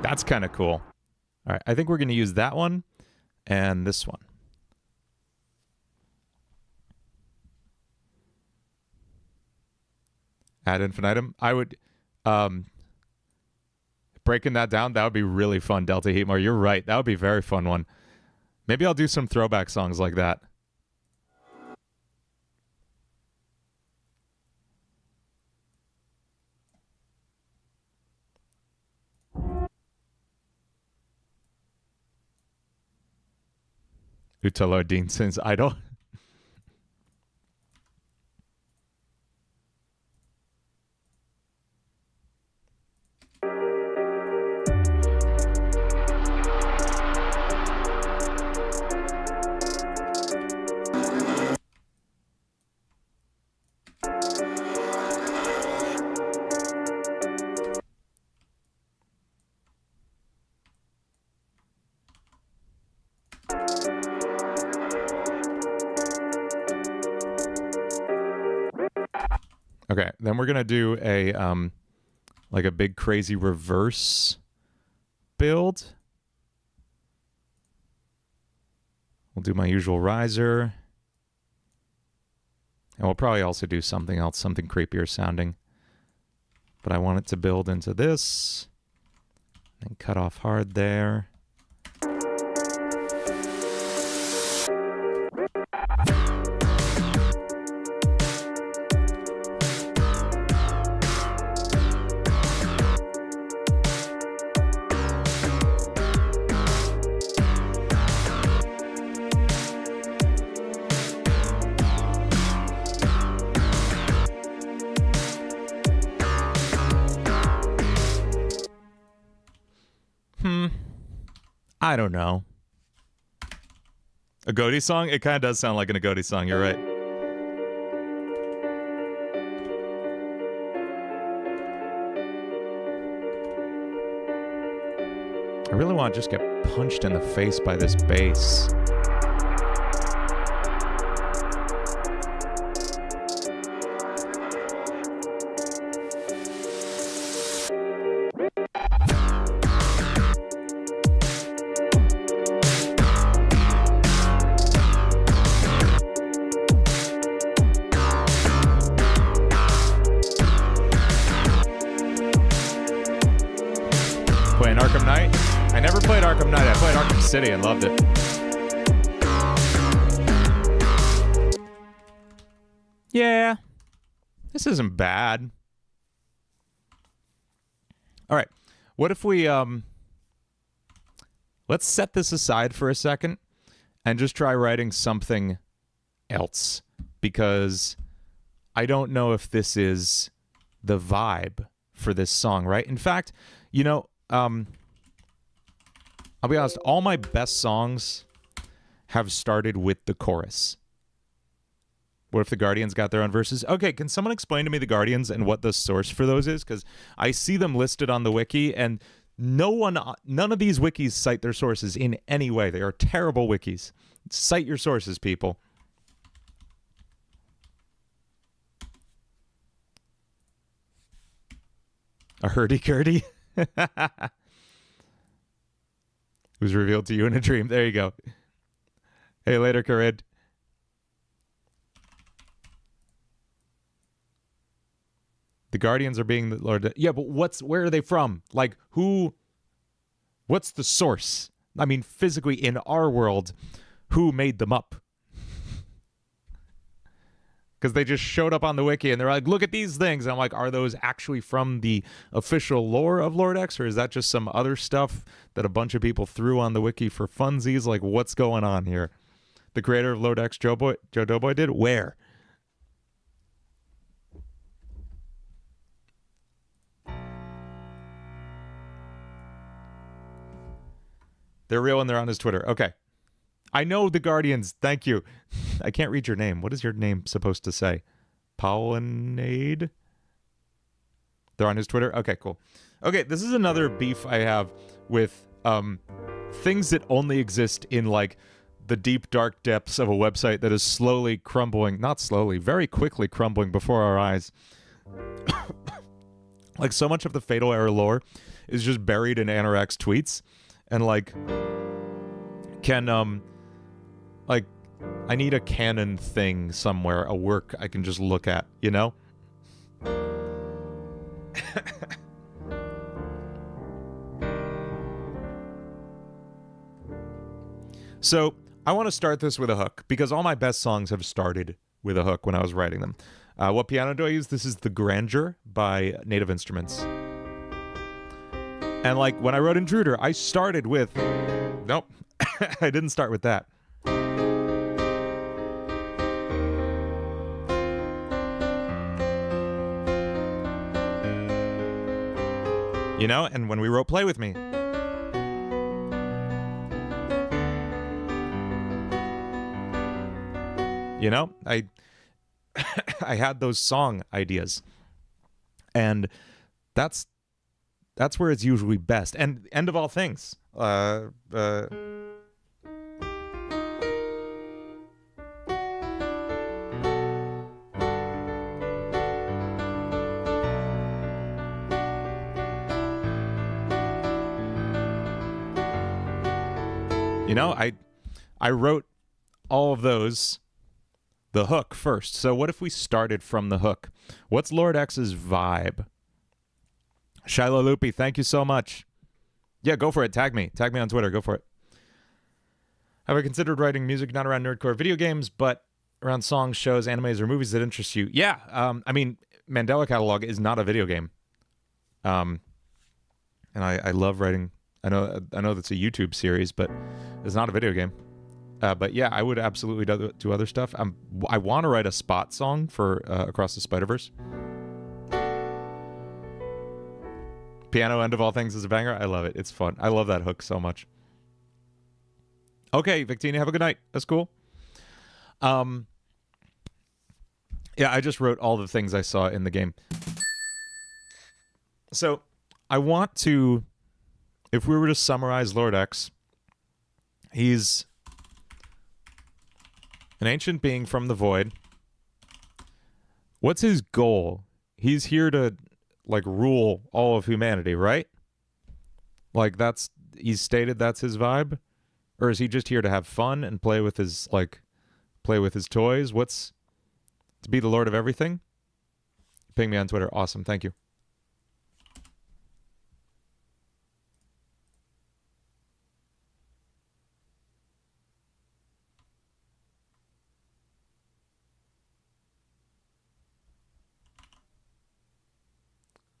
That's kind of cool. All right, I think we're going to use that one and this one. Ad infinitum. I would breaking that down, that would be really fun, Delta Heatmore. You're right. That would be a very fun one. Maybe I'll do some throwback songs like that. Utalardine since idol. Okay, then we're gonna do a like a big crazy reverse build. We'll do my usual riser. And we'll probably also do something else, something creepier sounding. But I want it to build into this. And cut off hard there. I don't know. A Goaty song? It kind of does sound like an Goaty song, you're right. I really want to just get punched in the face by this bass. City and loved it. Yeah, this isn't bad. All right, what if we let's set this aside for a second and just try writing something else, because I don't know if this is the vibe for this song, right? In fact, you know, I'll be honest, all my best songs have started with the chorus. What if the Guardians got their own verses? Okay, can someone explain to me the Guardians and what the source for those is? Because I see them listed on the wiki, and none of these wikis cite their sources in any way. They are terrible wikis. Cite your sources, people. A hurdy-gurdy? It was revealed to you in a dream. There you go. Hey, later, Corinne. The Guardians are being the Lord. Yeah, but where are they from? Like, who? What's the source? I mean, physically in our world, who made them up? Because they just showed up on the wiki and they're like, look at these things. And I'm like, are those actually from the official lore of Lord.EXE, or is that just some other stuff that a bunch of people threw on the wiki for funsies? Like, what's going on here? The creator of Lord.EXE, Joe Doughboy, did? Where? They're real and they're on his Twitter. Okay. I know the Guardians. Thank you. I can't read your name. What is your name supposed to say? Pollinade? They're on his Twitter? Okay, cool. Okay, this is another beef I have with things that only exist in, like, the deep, dark depths of a website that is slowly crumbling. Not slowly, very quickly crumbling before our eyes. Like, so much of the Fatal Error lore is just buried in Anorak's tweets. And, like, like, I need a canon thing somewhere, a work I can just look at, you know? So, I want to start this with a hook, because all my best songs have started with a hook when I was writing them. What piano do I use? This is The Grandeur by Native Instruments. And, like, when I wrote Intruder, I started with... Nope, I didn't start with that. You know, and when we wrote Play With Me. You know, I had those song ideas. And that's where it's usually best. And End of All Things. You know, I wrote all of those, the hook first. So what if we started from the hook? What's Lord X's vibe? Shiloh Loopy, thank you so much. Yeah, go for it. Tag me. Tag me on Twitter. Go for it. Have I considered writing music not around nerdcore video games, but around songs, shows, animes, or movies that interest you? Yeah. I mean, Mandela Catalog is not a video game. And I love writing. I know that's a YouTube series, but it's not a video game. But yeah, I would absolutely do other stuff. I want to write a Spot song for Across the Spider-Verse. Piano End of All Things is a banger. I love it. It's fun. I love that hook so much. Okay, Victina, have a good night. That's cool. Yeah, I just wrote all the things I saw in the game. So I want to, if we were to summarize Lord X, he's an ancient being from the void. What's his goal? He's here to like rule all of humanity, right? Like he's stated that's his vibe? Or is he just here to have fun and play with his toys? What's to be the Lord of everything? Ping me on Twitter. Awesome. Thank you.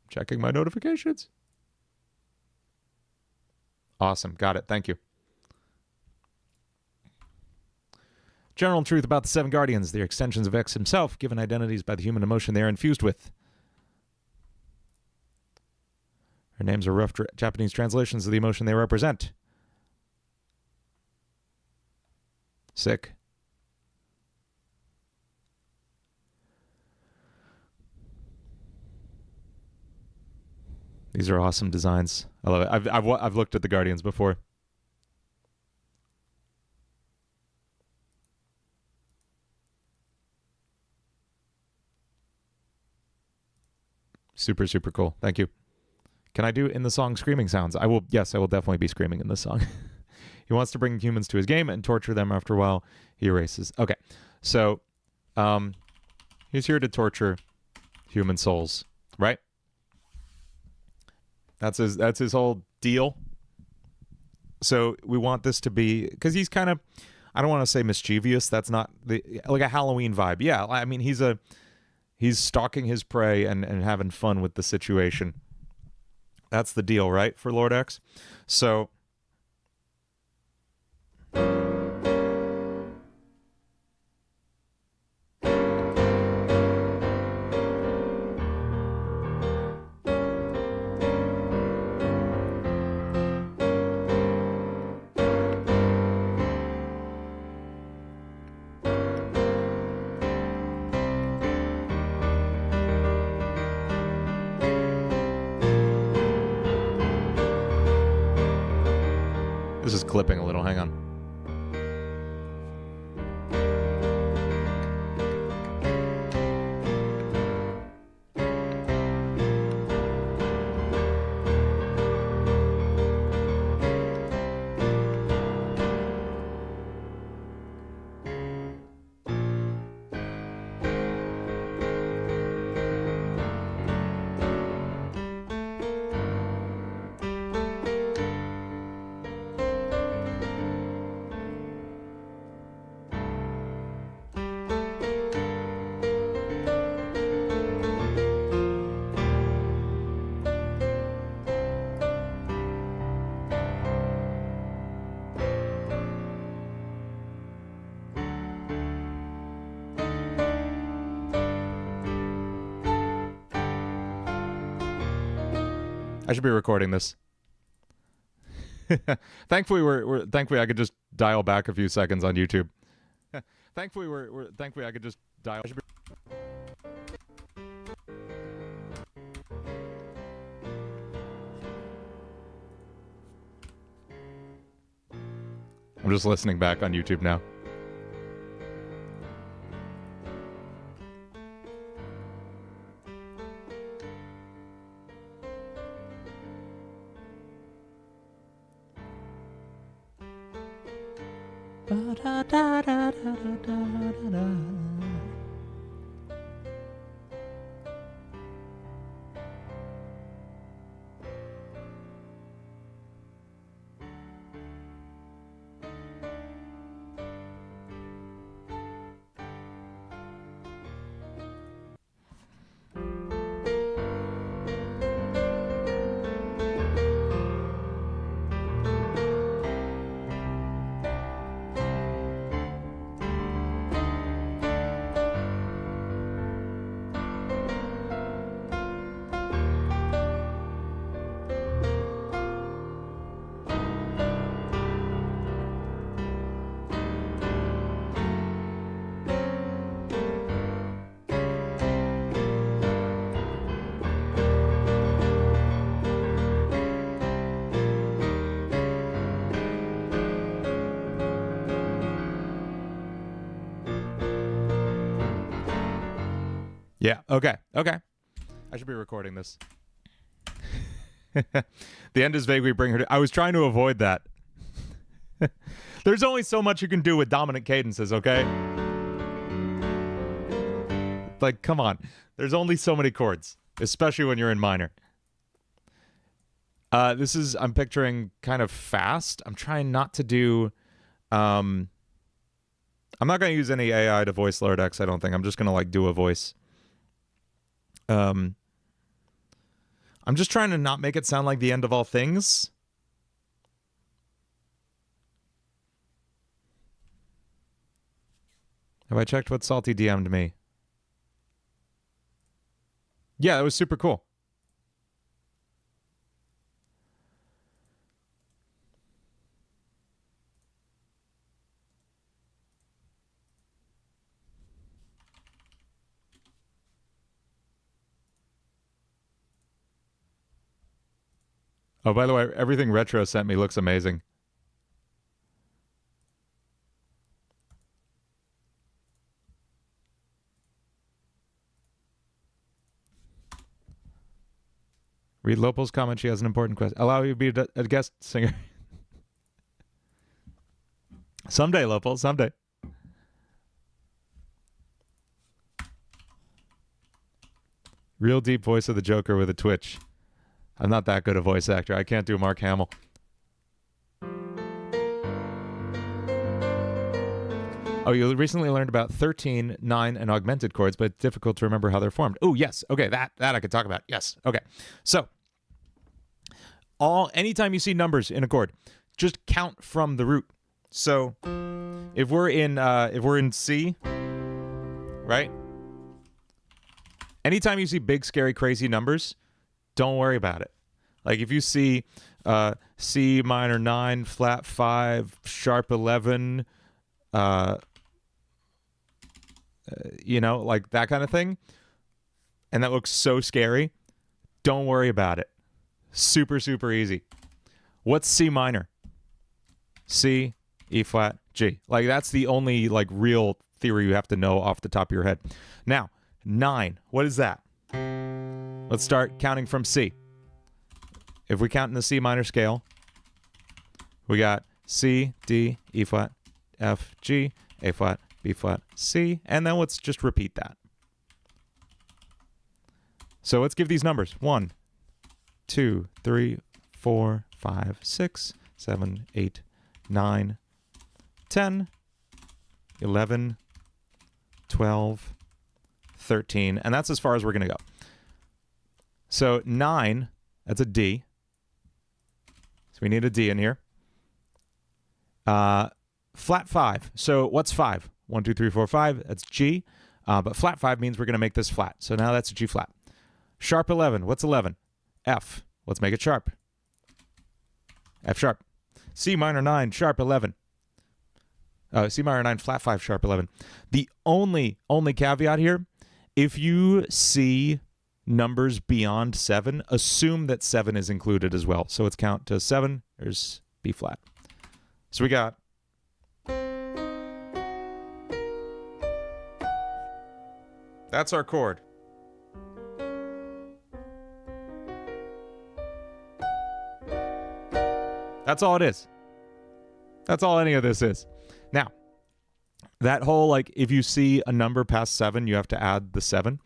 Checking my notifications. Awesome. Got it. Thank you. General truth about the Seven Guardians. They are extensions of X himself, given identities by the human emotion they are infused with. Their names are rough Japanese translations of the emotion they represent. Sick. These are awesome designs. I love it. I've looked at the Guardians before. Super, super cool. Thank you. Can I do in the song screaming sounds? I will. Yes, I will definitely be screaming in this song. He wants to bring humans to his game and torture them. After a while, he erases. Okay, so he's here to torture human souls, right? That's his whole deal. So we want this to be, because he's kind of, I don't want to say mischievous. That's not like a Halloween vibe. Yeah, I mean he's stalking his prey and having fun with the situation. That's the deal, right, for Lord X? So this is clipping a little. Hang on. I should be recording this. Thankfully, thankfully I could just dial back a few seconds on YouTube. Thankfully I could just dial. I'm just listening back on YouTube now. da, da, da, da, da, da, da. Yeah, okay, okay. I should be recording this. The end is vaguely bring her to... I was trying to avoid that. There's only so much you can do with dominant cadences, okay? Like, come on. There's only so many chords, especially when you're in minor. This is, I'm picturing kind of fast. I'm trying not to do... I'm not going to use any AI to voice Lord X, I don't think. I'm just going to, like, do a voice. I'm just trying to not make it sound like the end of all things. Have I checked what Salty DM'd me? Yeah, it was super cool. Oh, by the way, everything Retro sent me looks amazing. Read Lopal's comment. She has an important question. Allow you to be a guest singer. Someday, Lopal. Someday. Real deep voice of the Joker with a twitch. I'm not that good a voice actor. I can't do Mark Hamill. Oh, you recently learned about 13, 9, and augmented chords, but it's difficult to remember how they're formed. Oh, yes. Okay, that I could talk about. Yes. Okay. So, anytime you see numbers in a chord, just count from the root. So, if we're in C, right? Anytime you see big, scary, crazy numbers, don't worry about it. Like if you see C minor 9, flat 5, sharp 11, you know, like that kind of thing, and that looks so scary, don't worry about it. Super, super easy. What's C minor? C, E flat, G. Like that's the only like real theory you have to know off the top of your head. Now, 9, what is that? Let's start counting from C. If we count in the C minor scale, we got C, D, E flat, F, G, A flat, B flat, C, and then let's just repeat that. So let's give these numbers. 1, 2, 3, 4, 5, 6, 7, 8, 9, 10, 11, 12, 13, and that's as far as we're going to go. So 9, that's a D. So we need a D in here. Flat 5. So what's 5? 1, 2, 3, 4, 5. That's G. But flat 5 means we're going to make this flat. So now that's a G flat. Sharp 11. What's 11? F. Let's make it sharp. F sharp. C minor 9, sharp 11. C minor 9, flat 5, sharp 11. The only caveat here, if you see numbers beyond 7, assume that 7 is included as well. So let's count to 7. There's B flat. So we got that's our chord. That's all it is. That's all any of this is. Now, that whole, like, if you see a number past 7, you have to add the 7,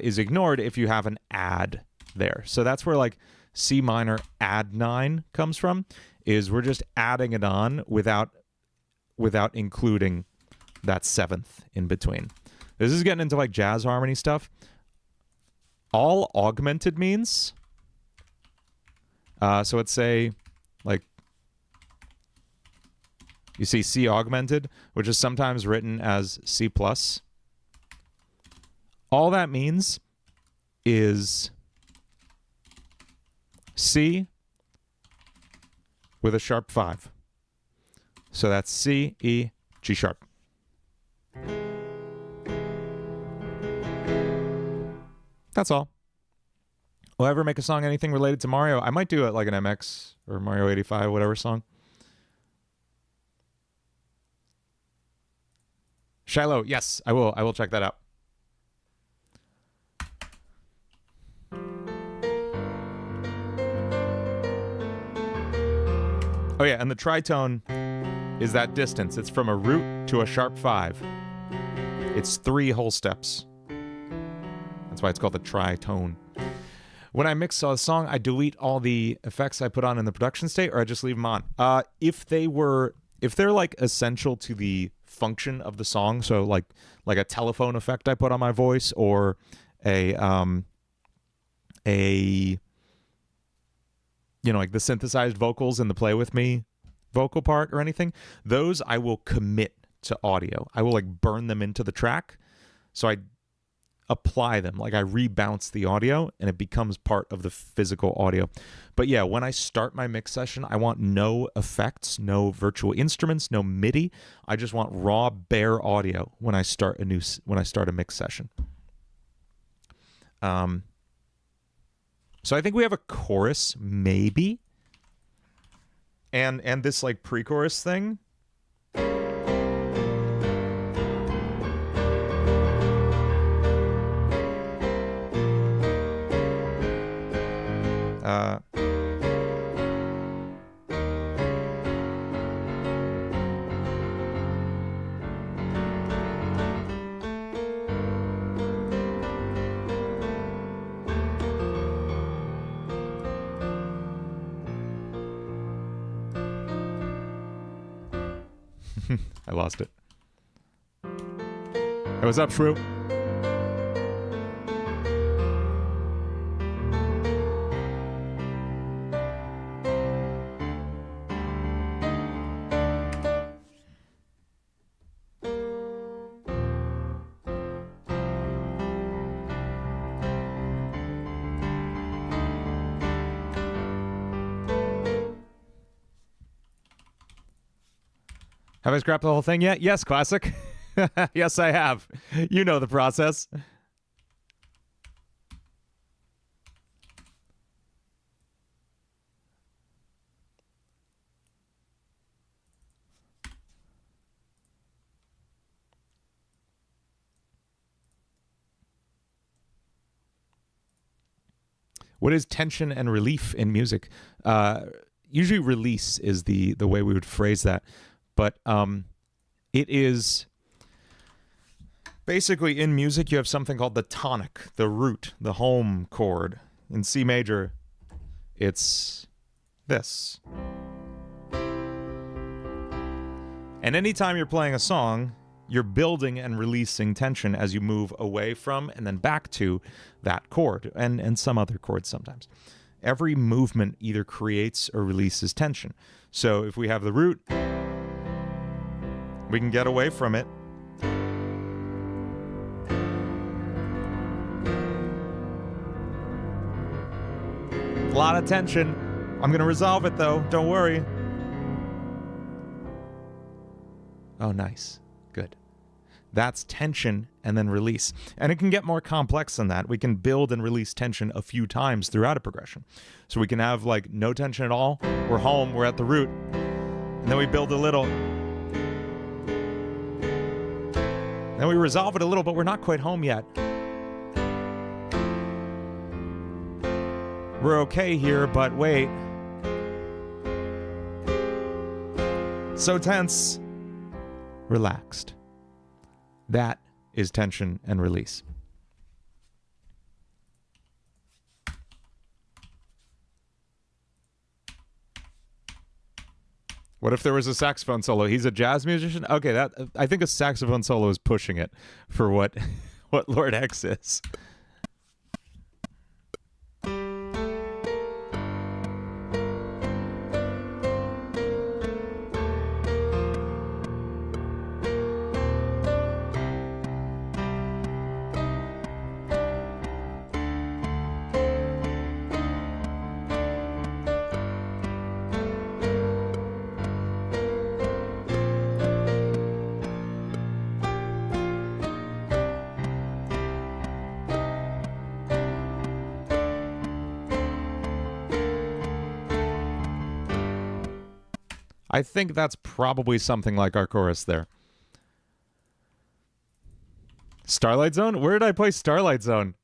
is ignored if you have an add there. So that's where, like, C minor add 9 comes from, is we're just adding it on without including that 7th in between. This is getting into, like, jazz harmony stuff. All augmented means, so let's say, like, you see C augmented, which is sometimes written as C+. All that means is C with a sharp 5. So that's C, E, G sharp. That's all. Will I ever make a song anything related to Mario? I might do it like an MX or Mario 85, whatever song. Shiloh, yes, I will. I will check that out. Oh yeah, and the tritone is that distance. It's from a root to a sharp 5. It's 3 whole steps. That's why it's called the tritone. When I mix a song, I delete all the effects I put on in the production state, or I just leave them on. If they're like essential to the function of the song, so like a telephone effect I put on my voice, or a you know, like the synthesized vocals in the Play With Me vocal part or anything, those I will commit to audio. I will, like, burn them into the track. So I apply them, like I rebounce the audio and it becomes part of the physical audio. But yeah, when I start my mix session, I want no effects, no virtual instruments, no MIDI. I just want raw, bare audio when I start a mix session. So I think we have a chorus, maybe, and this, like, pre-chorus thing. I lost it. Hey, what's up, Shrew? Have I scrapped the whole thing yet? Yes, Classic. Yes, I have. You know the process. What is tension and relief in music? Usually release is the way we would phrase that. But it is basically, in music, you have something called the tonic, the root, the home chord. In C major, it's this. And anytime you're playing a song, you're building and releasing tension as you move away from and then back to that chord, and some other chords sometimes. Every movement either creates or releases tension. So if we have the root, we can get away from it. A lot of tension. I'm going to resolve it, though. Don't worry. Oh, nice. Good. That's tension and then release. And it can get more complex than that. We can build and release tension a few times throughout a progression. So we can have, like, no tension at all. We're home. We're at the root. And then we build a little. Then we resolve it a little, but we're not quite home yet. We're okay here, but wait. So tense. Relaxed. That is tension and release. What if there was a saxophone solo? He's a jazz musician? Okay, that I think a saxophone solo is pushing it for what what Lord X is. I think that's probably something like our chorus there. Starlight Zone? Where did I play Starlight Zone?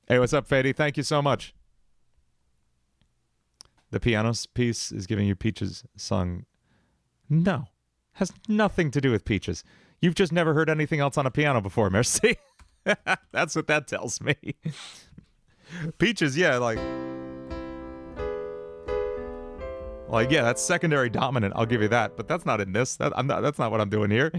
Hey, what's up, Fady? Thank you so much. The piano piece is giving you Peaches song. No. Has nothing to do with Peaches. You've just never heard anything else on a piano before, Merci. That's what that tells me. Peaches, yeah, like, yeah, that's secondary dominant. I'll give you that, but that's not in this. That's not what I'm doing here.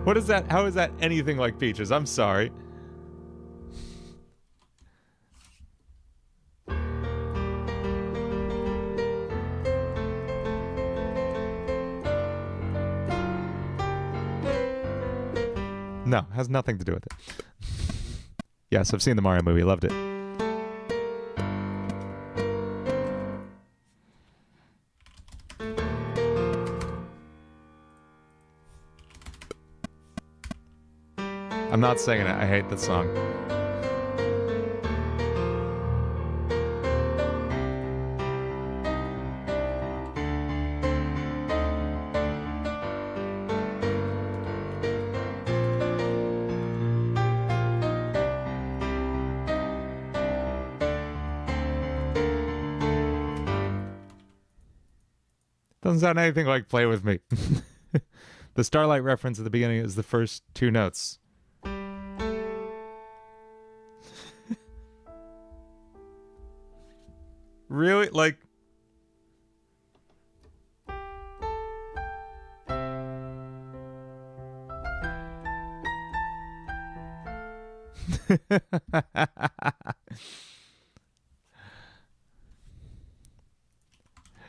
What is that? How is that anything like Peaches? I'm sorry. No, has nothing to do with it. Yes, I've seen the Mario movie. Loved it. I'm not singing it. I hate this song. Doesn't sound anything like Play With Me. The Starlight reference at the beginning is the first two notes. Really? Like...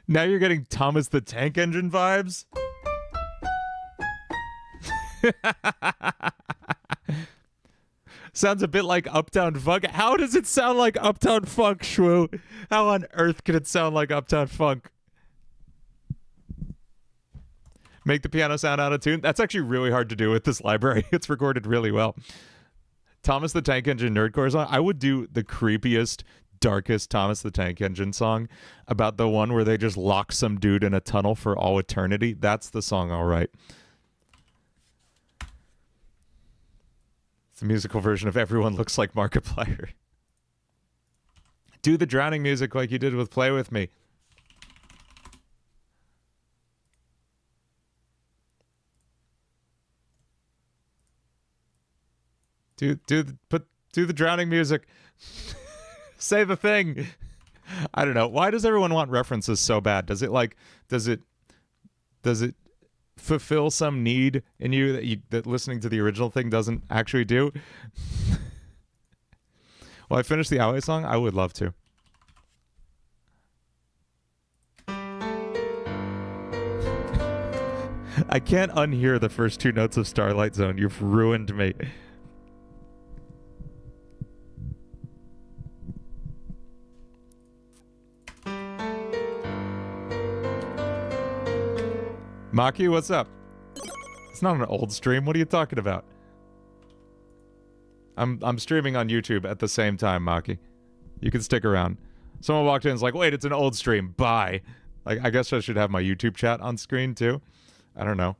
Now you're getting Thomas the Tank Engine vibes? Sounds a bit like Uptown Funk. How does it sound like Uptown Funk, Shwoo? How on earth could it sound like Uptown Funk? Make the piano sound out of tune? That's actually really hard to do with this library. It's recorded really well. Thomas the Tank Engine Nerdcore song. I would do the creepiest, darkest Thomas the Tank Engine song about the one where they just lock some dude in a tunnel for all eternity. That's the song I'll write. It's a musical version of Everyone Looks Like Markiplier. Do the drowning music like you did with Play With Me. Do the drowning music. Say the thing. I don't know. Why does everyone want references so bad? Does it fulfill some need in you that listening to the original thing doesn't actually do? Well, I finished the Aoi song. I would love to. I can't unhear the first two notes of Starlight Zone. You've ruined me. Maki, what's up? It's not an old stream. What are you talking about? I'm streaming on YouTube at the same time, Maki. You can stick around. Someone walked in and was like, wait, it's an old stream. Bye. Like, I guess I should have my YouTube chat on screen too. I don't know.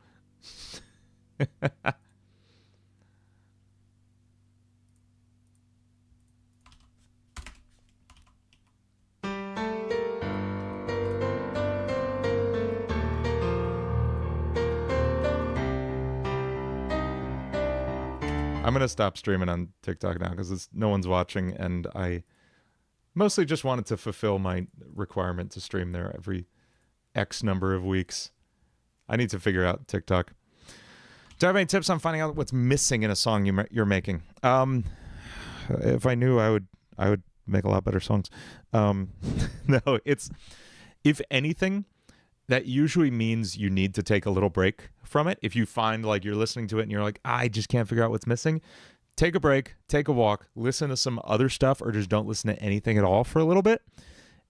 I'm gonna stop streaming on TikTok now because no one's watching, and I mostly just wanted to fulfill my requirement to stream there every X number of weeks. I need to figure out TikTok. Do you have any tips on finding out what's missing in a song you're making? If I knew, I would make a lot better songs. No, it's, if anything, that usually means you need to take a little break from it. If you find like you're listening to it and you're like, I just can't figure out what's missing, take a break, take a walk, listen to some other stuff, or just don't listen to anything at all for a little bit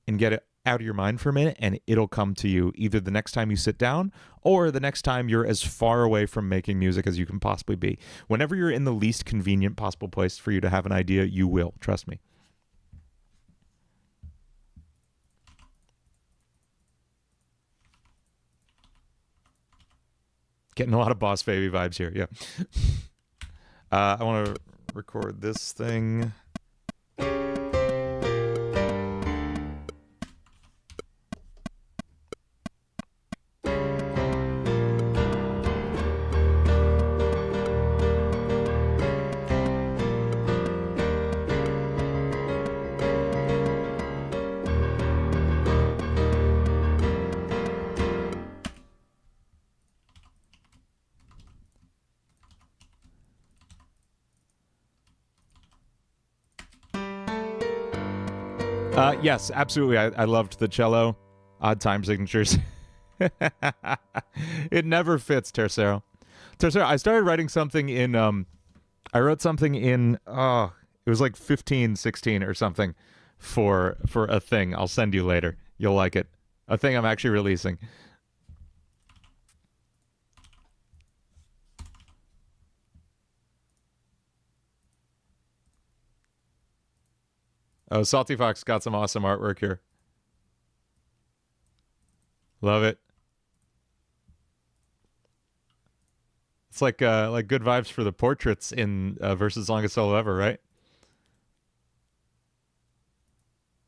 and get it out of your mind for a minute, and it'll come to you either the next time you sit down or the next time you're as far away from making music as you can possibly be. Whenever you're in the least convenient possible place for you to have an idea, you will. Trust me. Getting a lot of Boss Baby vibes here, yeah. I want to record this thing. Yes, absolutely. I loved the cello. Odd time signatures. It never fits, Tercero. Tercero, I started writing something in, I wrote something in, it was like 15, 16 or something for a thing. I'll send you later. You'll like it. A thing I'm actually releasing. Oh, Salty Fox got some awesome artwork here. Love it. It's like good vibes for the portraits in Versus Longest Solo Ever, right?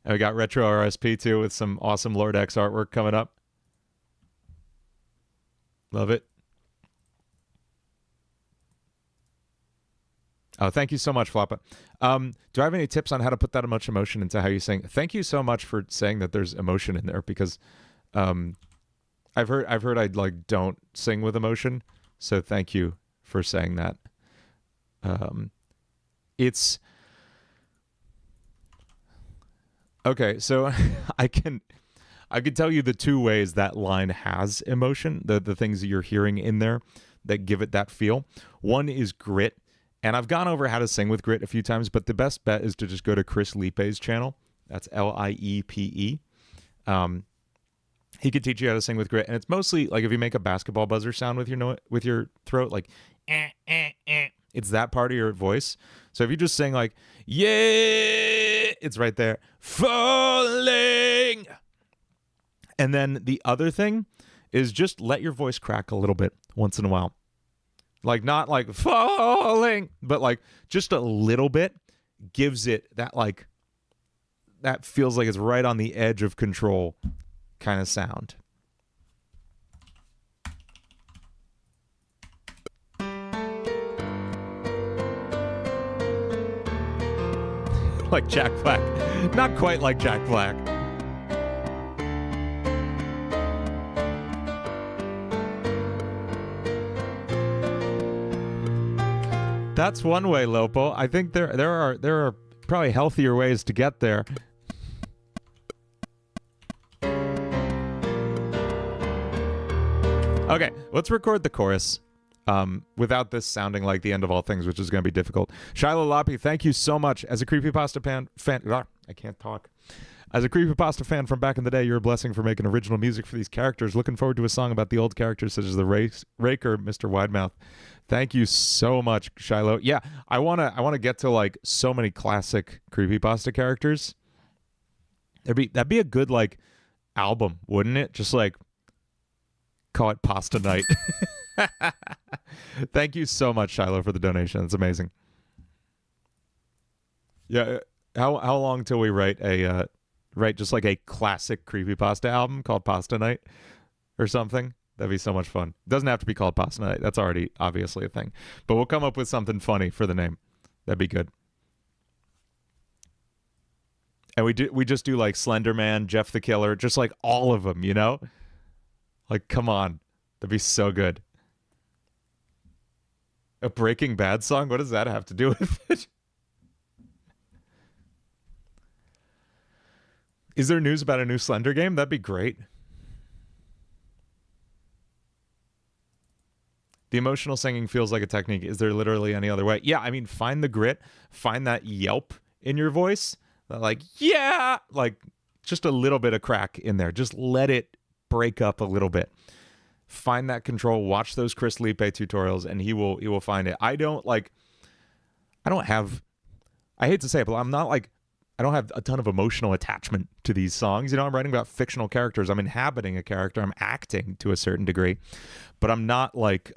And we got Retro RSP too with some awesome Lord X artwork coming up. Love it. Oh, thank you so much, Floppa. Do I have any tips on how to put that much emotion into how you sing? Thank you so much for saying that there's emotion in there, because I've heard I like don't sing with emotion. So thank you for saying that. It's okay. So I can tell you the two ways that line has emotion. The things that you're hearing in there that give it that feel. One is grit. And I've gone over how to sing with grit a few times, but the best bet is to just go to Chris Liepe's channel. That's Liepe. He could teach you how to sing with grit, and it's mostly like if you make a basketball buzzer sound with your throat, like it's that part of your voice. So if you just sing like yeah, it's right there, falling. And then the other thing is just let your voice crack a little bit once in a while. Like not like falling, but like just a little bit gives it that like, that feels like it's right on the edge of control kind of sound. Like Jack Black. Not quite like Jack Black. That's one way, Lopo. I think there are probably healthier ways to get there. Okay, let's record the chorus without this sounding like the end of all things, which is going to be difficult. Shiloh Loppy, thank you so much. As a Creepypasta fan, I can't talk. As a Creepypasta fan from back in the day, you're a blessing for making original music for these characters. Looking forward to a song about the old characters such as the Raker, Mr. Widemouth. Thank you so much, Shiloh. Yeah, I wanna get to like so many classic Creepypasta characters. That'd be a good like album, wouldn't it? Just like call it Pasta Night. Thank you so much, Shiloh, for the donation. It's amazing. Yeah, how long till we write just like a classic Creepypasta album called Pasta Night or something? That'd be so much fun. Doesn't have to be called Pasta Night. That's already obviously a thing. But we'll come up with something funny for the name. That'd be good. And we just do like Slender Man, Jeff the Killer, just like all of them, you know? Like, come on. That'd be so good. A Breaking Bad song? What does that have to do with it? Is there news about a new Slender game? That'd be great. The emotional singing feels like a technique. Is there literally any other way? Yeah, I mean, find the grit. Find that yelp in your voice. Like, yeah! Like, just a little bit of crack in there. Just let it break up a little bit. Find that control. Watch those Chris Lipe tutorials, and he will find it. I hate to say it, but I don't have a ton of emotional attachment to these songs. You know, I'm writing about fictional characters. I'm inhabiting a character. I'm acting to a certain degree. But I'm not like,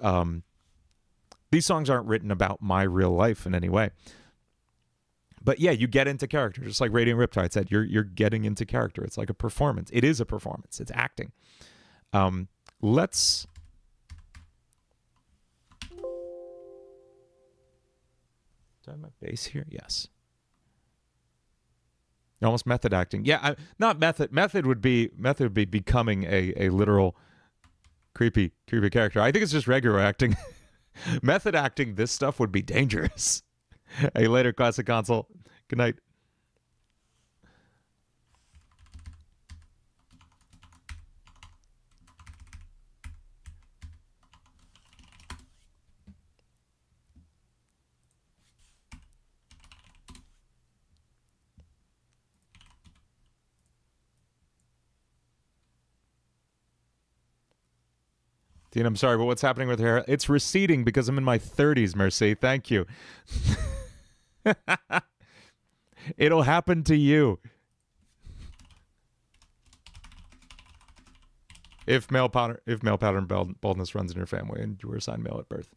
these songs aren't written about my real life in any way. But yeah, you get into character. Just like Radiant Riptide said, you're getting into character. It's like a performance. It is a performance. It's acting. Let's... Do I have my bass here? Yes. Almost method acting. Yeah, not method. Method would be becoming a literal creepy character. I think it's just regular acting. Method acting, this stuff would be dangerous. Hey, later, Classic Console. Good night. Dean, I'm sorry, but what's happening with her hair? It's receding because I'm in my 30s, Mercy. Thank you. It'll happen to you. If male pattern baldness runs in your family and you were assigned male at birth.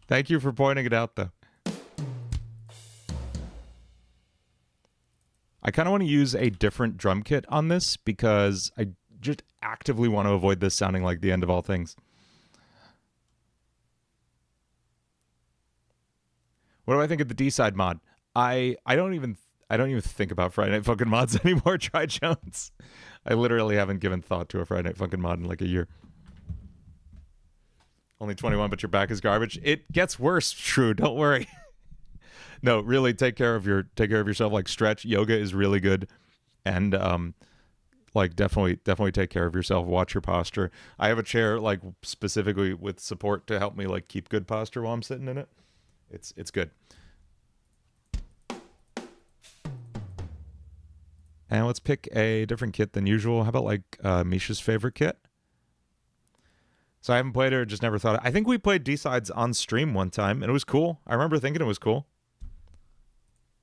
Thank you for pointing it out, though. I kind of want to use a different drum kit on this because I just actively want to avoid this sounding like the end of all things. What do I think of the D-side mod? I don't even think about Friday Night Funkin' mods anymore. Try Jones. I literally haven't given thought to a Friday Night Funkin' mod in like a year. Only 21, but your back is garbage. It gets worse, Shrew. Don't worry. No, really, take care of yourself. Like, stretch. Yoga is really good, and like definitely take care of yourself. Watch your posture. I have a chair like specifically with support to help me like keep good posture while I'm sitting in it. It's good. And let's pick a different kit than usual. How about like Misha's favorite kit? So I haven't played it or just never thought it. I think we played D-sides on stream one time, and it was cool. I remember thinking it was cool.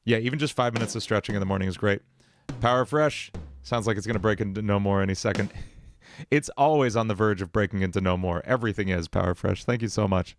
Yeah, even just 5 minutes of stretching in the morning is great. Power Fresh. Sounds like it's going to break into No More any second. It's always on the verge of breaking into No More. Everything is Power Fresh. Thank you so much.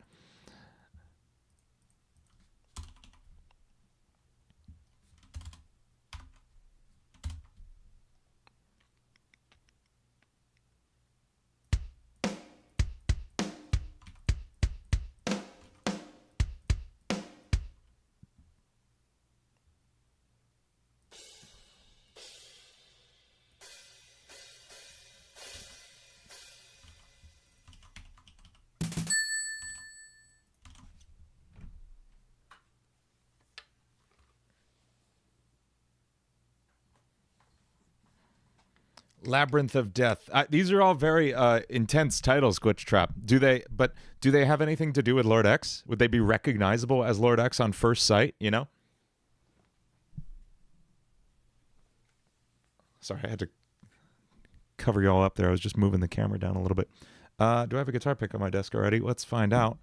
Labyrinth of Death. These are all very intense titles, Glitch Trap. Do they have anything to do with Lord X? Would they be recognizable as Lord X on first sight, you know? Sorry, I had to cover you all up there. I was just moving the camera down a little bit. Do I have a guitar pick on my desk already? Let's find out.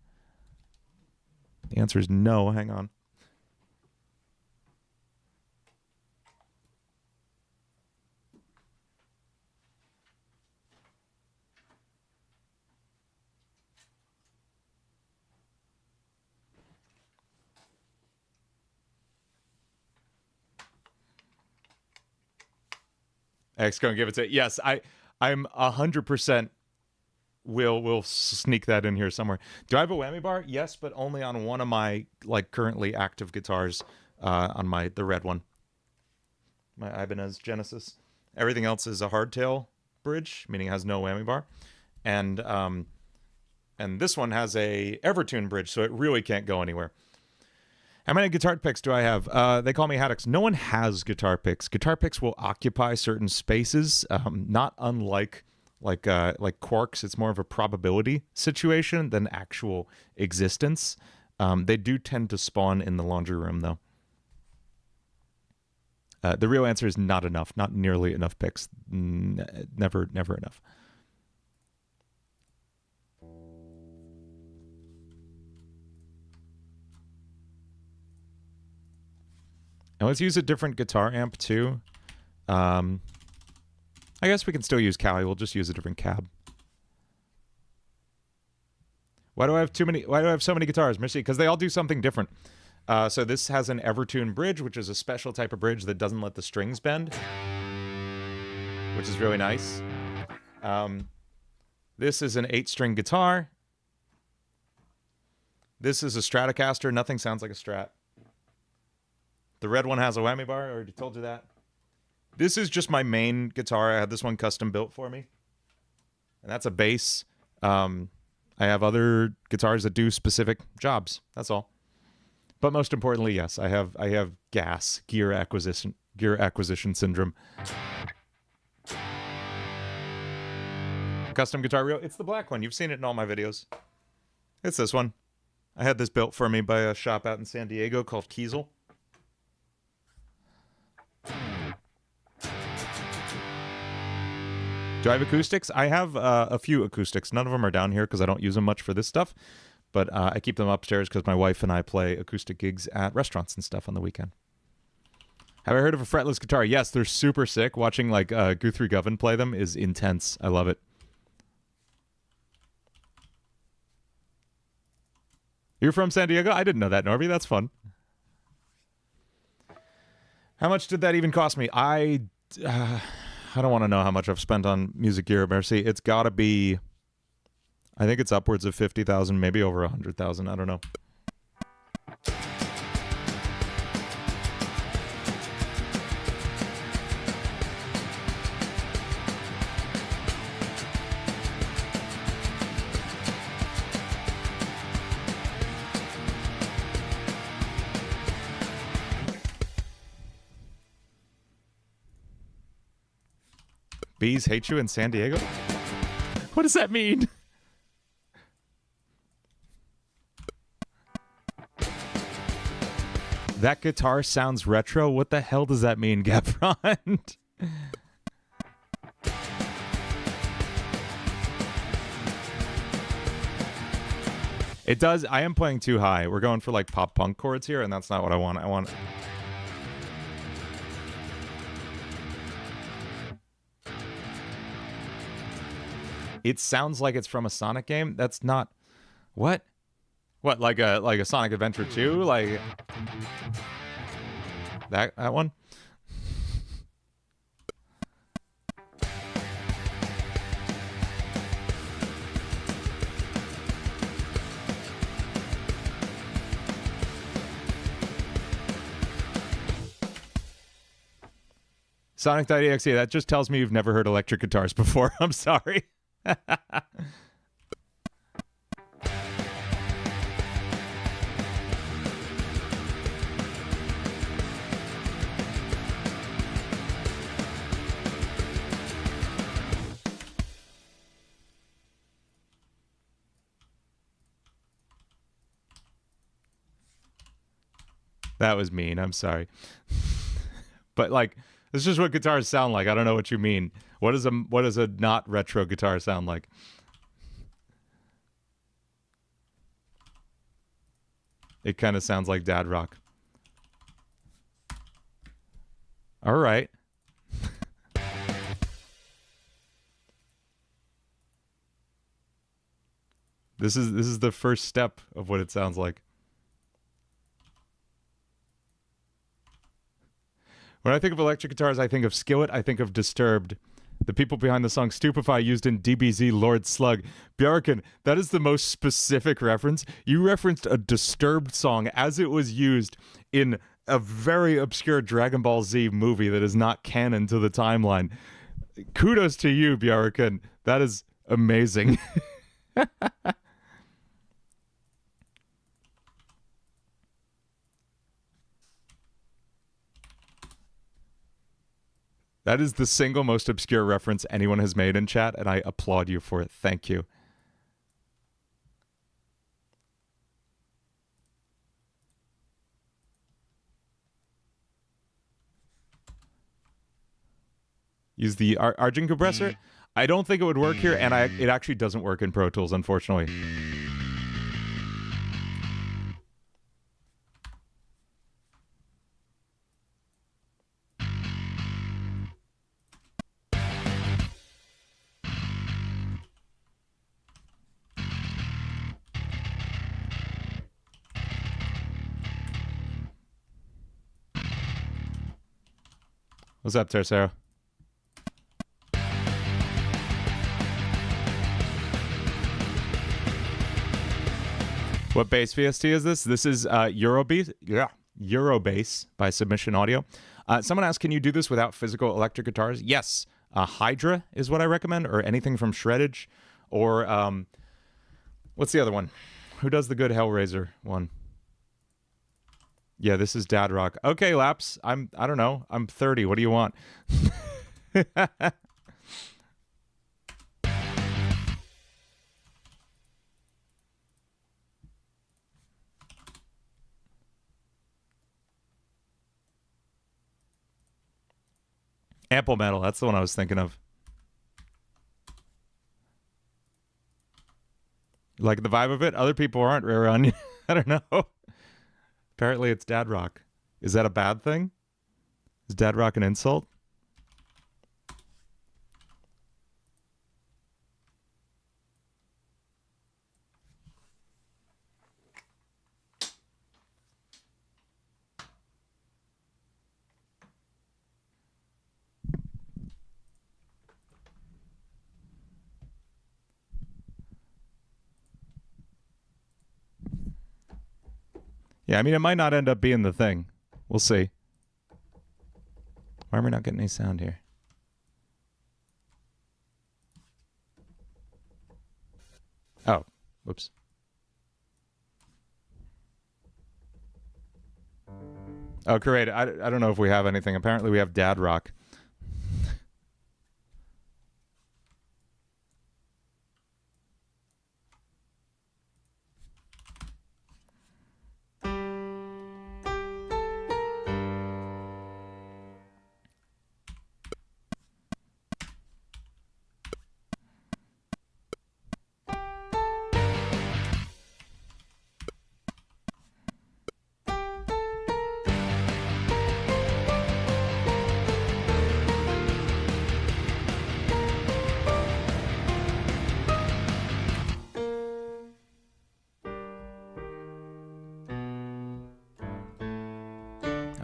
The answer is no. Hang on. X gonna give it to yes. I'm 100% will sneak that in here somewhere. Do I have a whammy bar? Yes, but only on one of my like currently active guitars, on the red one, my Ibanez Genesis. Everything else is a hardtail bridge, meaning it has no whammy bar, and this one has a Evertune bridge, so it really can't go anywhere. How many guitar picks do I have? They call me Haddocks. No one has guitar picks. Guitar picks will occupy certain spaces, not unlike like quarks. It's more of a probability situation than actual existence. They do tend to spawn in the laundry room, though. The real answer is not enough. Not nearly enough picks. Never enough. And let's use a different guitar amp too. I guess we can still use Cali. We'll just use a different cab. Why do I have so many guitars, Missy? Because they all do something different. So this has an Evertune bridge, which is a special type of bridge that doesn't let the strings bend, which is really nice. This is an 8-string guitar. This is a Stratocaster. Nothing sounds like a Strat. The red one has a whammy bar. I already told you that. This is just my main guitar. I had this one custom built for me. And that's a bass. I have other guitars that do specific jobs. That's all. But most importantly, yes, I have gear acquisition syndrome. Custom guitar reel. It's the black one. You've seen it in all my videos. It's this one. I had this built for me by a shop out in San Diego called Kiesel. Do I have acoustics? I have a few acoustics. None of them are down here because I don't use them much for this stuff. But I keep them upstairs because my wife and I play acoustic gigs at restaurants and stuff on the weekend. Have I heard of a fretless guitar? Yes, they're super sick. Watching like Guthrie Govan play them is intense. I love it. You're from San Diego? I didn't know that, Norby. That's fun. How much did that even cost me? I don't want to know how much I've spent on music gear at Mercy. It's got to be, I think it's upwards of 50,000, maybe over 100,000. I don't know. Bees hate you in San Diego? What does that mean? That guitar sounds retro? What the hell does that mean, Gabrond? It does. I am playing too high. We're going for like pop punk chords here, and that's not what I want. I want... It sounds like it's from a Sonic game. That's not... What? What, like a Sonic Adventure 2? Like... That one? Sonic.EXE, that just tells me you've never heard electric guitars before. I'm sorry. That was mean. I'm sorry. But like, this is just what guitars sound like. I don't know what you mean. What does a not retro guitar sound like? It kind of sounds like dad rock. All right. This is the first step of what it sounds like. When I think of electric guitars, I think of Skillet. I think of Disturbed. The people behind the song Stupefy used in DBZ Lord Slug. Bjarkin, that is the most specific reference. You referenced a Disturbed song as it was used in a very obscure Dragon Ball Z movie that is not canon to the timeline. Kudos to you, Bjarkin. That is amazing. That is the single most obscure reference anyone has made in chat, and I applaud you for it. Thank you. Use the Argent compressor? I don't think it would work here, and it actually doesn't work in Pro Tools, unfortunately. What's up, Tercero? What bass VST is this? This is Eurobass by Submission Audio. Someone asked, can you do this without physical electric guitars? Yes. Hydra is what I recommend, or anything from Shreddage, or what's the other one? Who does the good Hellraiser one? Yeah, this is Dad Rock. Okay, Laps. I don't know. I'm 30. What do you want? Ample Metal. That's the one I was thinking of. Like the vibe of it? Other people aren't rare on. I don't know. Apparently it's Dad Rock. Is that a bad thing? Is Dad Rock an insult? Yeah, I mean, it might not end up being the thing. We'll see. Why are we not getting any sound here? Oh, whoops. Oh, great. I don't know if we have anything. Apparently we have Dad Rock.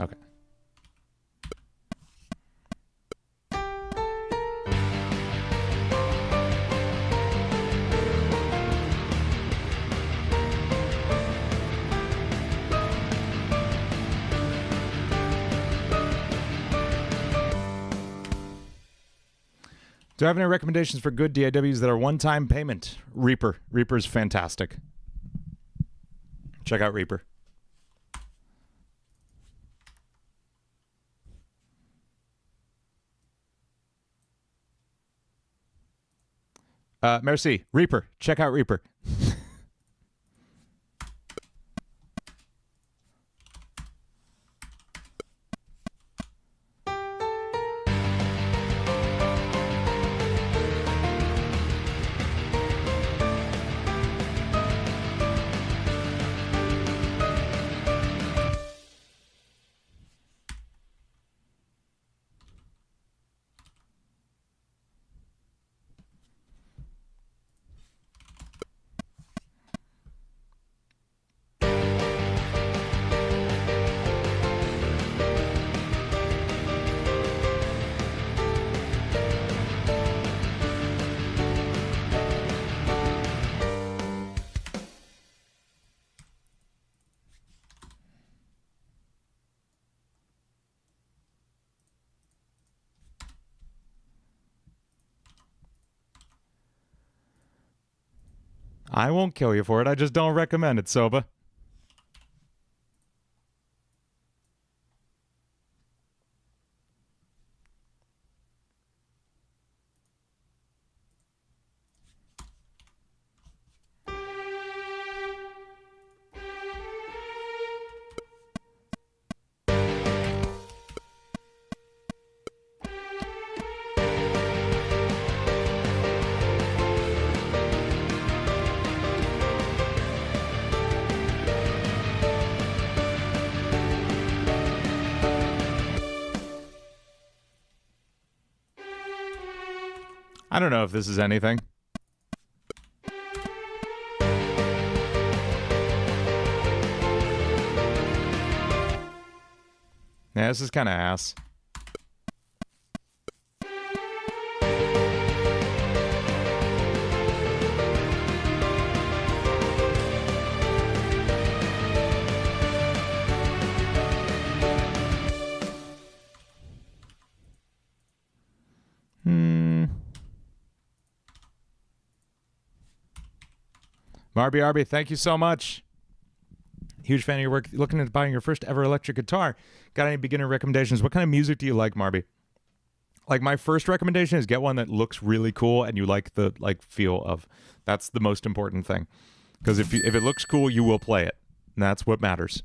Okay. Do I have any recommendations for good DAWs that are one-time payment? Reaper. Reaper's fantastic. Check out Reaper. Merci. Reaper. Check out Reaper. I won't kill you for it. I just don't recommend it, Soba. I don't know if this is anything. Yeah, this is kind of ass. Marby, thank you so much. Huge fan of your work. Looking at buying your first ever electric guitar. Got any beginner recommendations? What kind of music do you like, Marby? Like, my first recommendation is get one that looks really cool and you like the feel of. That's the most important thing. Because if it looks cool, you will play it. And that's what matters.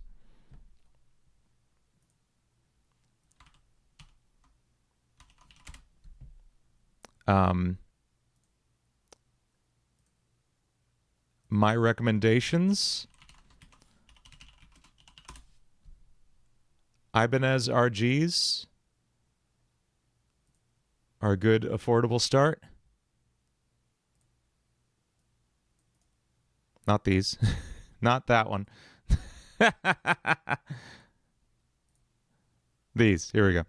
My recommendations: Ibanez RGs are a good, affordable start. Not these. Not that one. These. Here we go.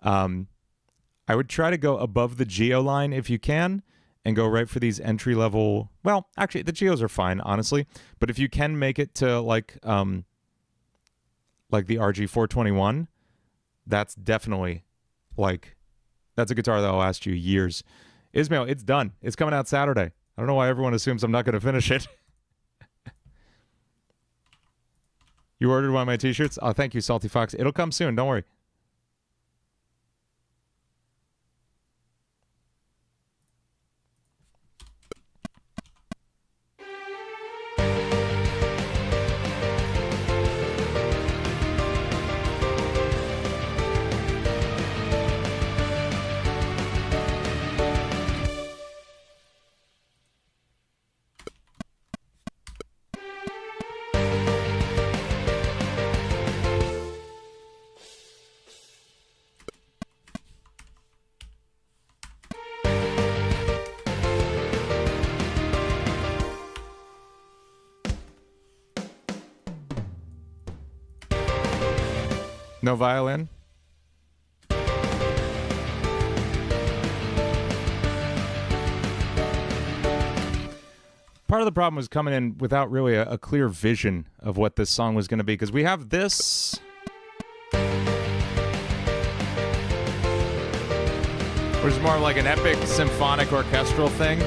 I would try to go above the Geo line if you can, and go right for these entry-level... Well, actually, the Geos are fine, honestly. But if you can make it to, like the RG421, that's definitely, that's a guitar that will last you years. Ismail, it's done. It's coming out Saturday. I don't know why everyone assumes I'm not going to finish it. You ordered one of my t-shirts? Oh, thank you, Salty Fox. It'll come soon. Don't worry. No violin? Part of the problem was coming in without really a clear vision of what this song was going to be, because we have this... which is more like an epic symphonic orchestral thing.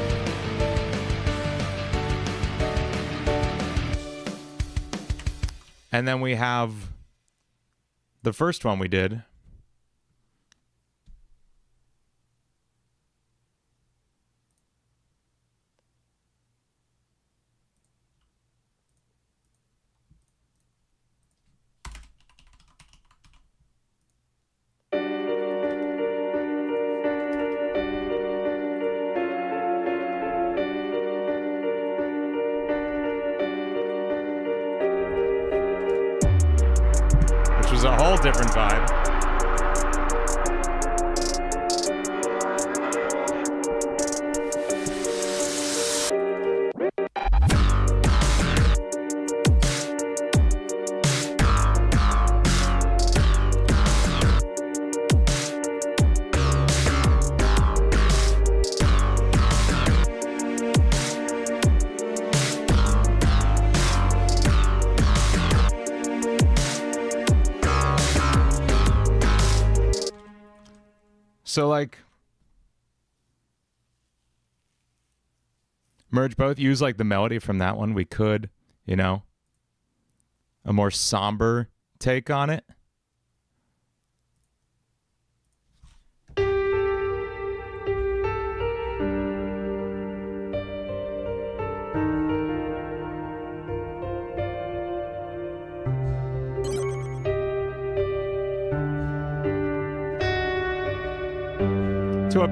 And then we have the first one we did. Which was a whole different vibe. So, like, Merge both. Use like the melody from that one. We could, you know, a more somber take on it.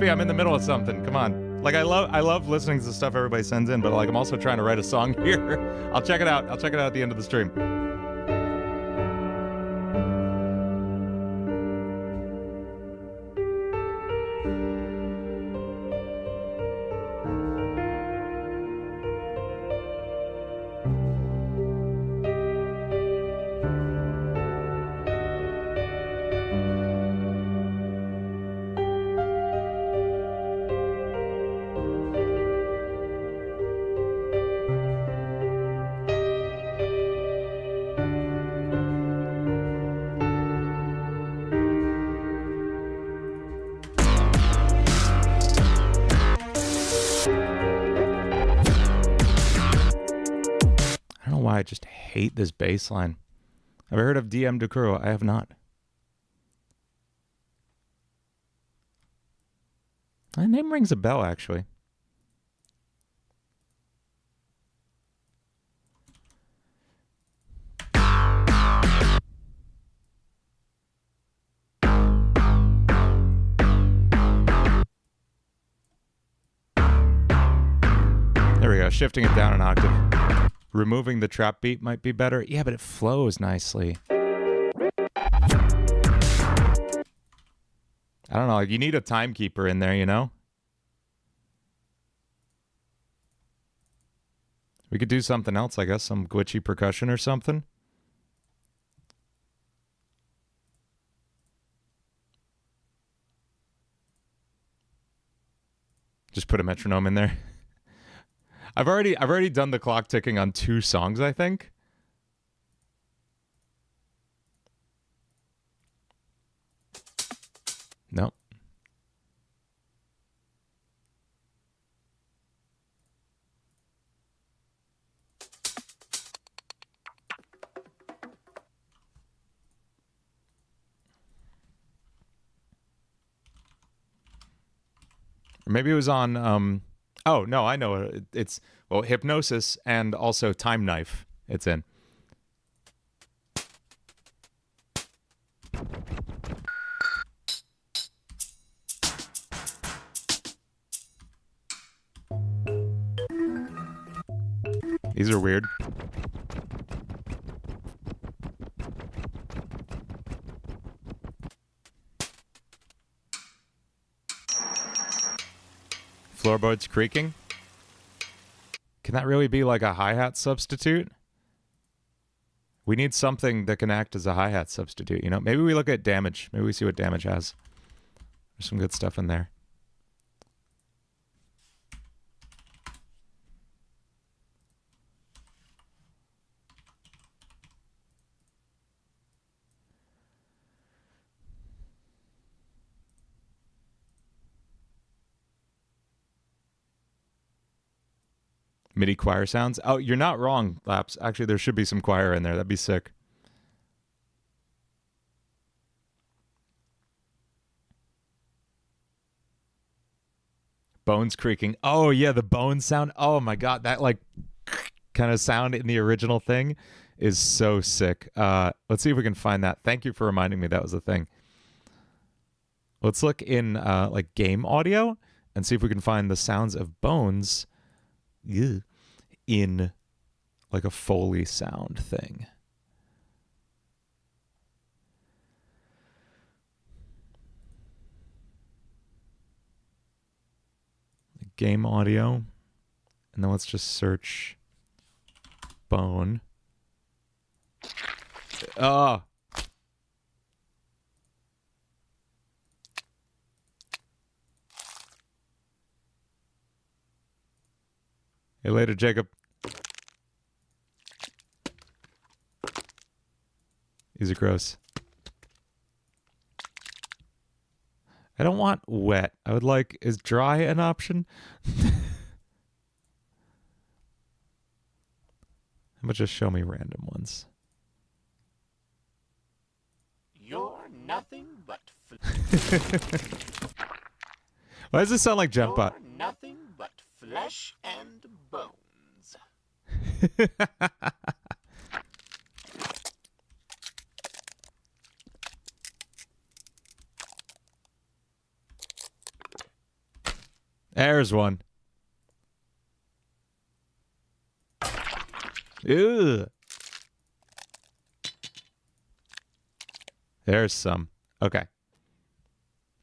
I'm in the middle of something. Come on. Like I love listening to the stuff everybody sends in, but like I'm also trying to write a song here. I'll check it out. I'll check it out at the end of the stream. I just hate this bass line. Have I heard of DM Decuro? I have not. My name rings a bell, actually. There we go. Shifting it down an octave. Removing the trap beat might be better. Yeah, but it flows nicely. I don't know. You need a timekeeper in there, you know? We could do something else, I guess. Some glitchy percussion or something. Just put a metronome in there. I've already done the clock ticking on 2 songs, I think. Nope. Or maybe it was on oh, no, I know. It's, well, Hypnosis and also Time Knife it's in. These are weird. Floorboards creaking. Can that really be like a hi-hat substitute? We need something that can act as a hi-hat substitute, you know? Maybe we look at damage. Maybe we see what damage has. There's some good stuff in there. MIDI choir sounds. Oh, you're not wrong, Laps. Actually, there should be some choir in there. That'd be sick. Bones creaking. Oh, yeah, the bone sound. Oh, my God. That, like, kind of sound in the original thing is so sick. Let's see if we can find that. Thank you for reminding me that was a thing. Let's look in, like, game audio and see if we can find the sounds of bones in like a Foley sound thing. Game audio. And then let's just search bone. Oh. Hey, later, Jacob. These are gross. I don't want wet. I would like, is dry an option? How about just show me random ones? You're nothing but Why does this sound like Jump you're Bot? nothing but flesh and bones. There's one. Ew. There's some. Okay.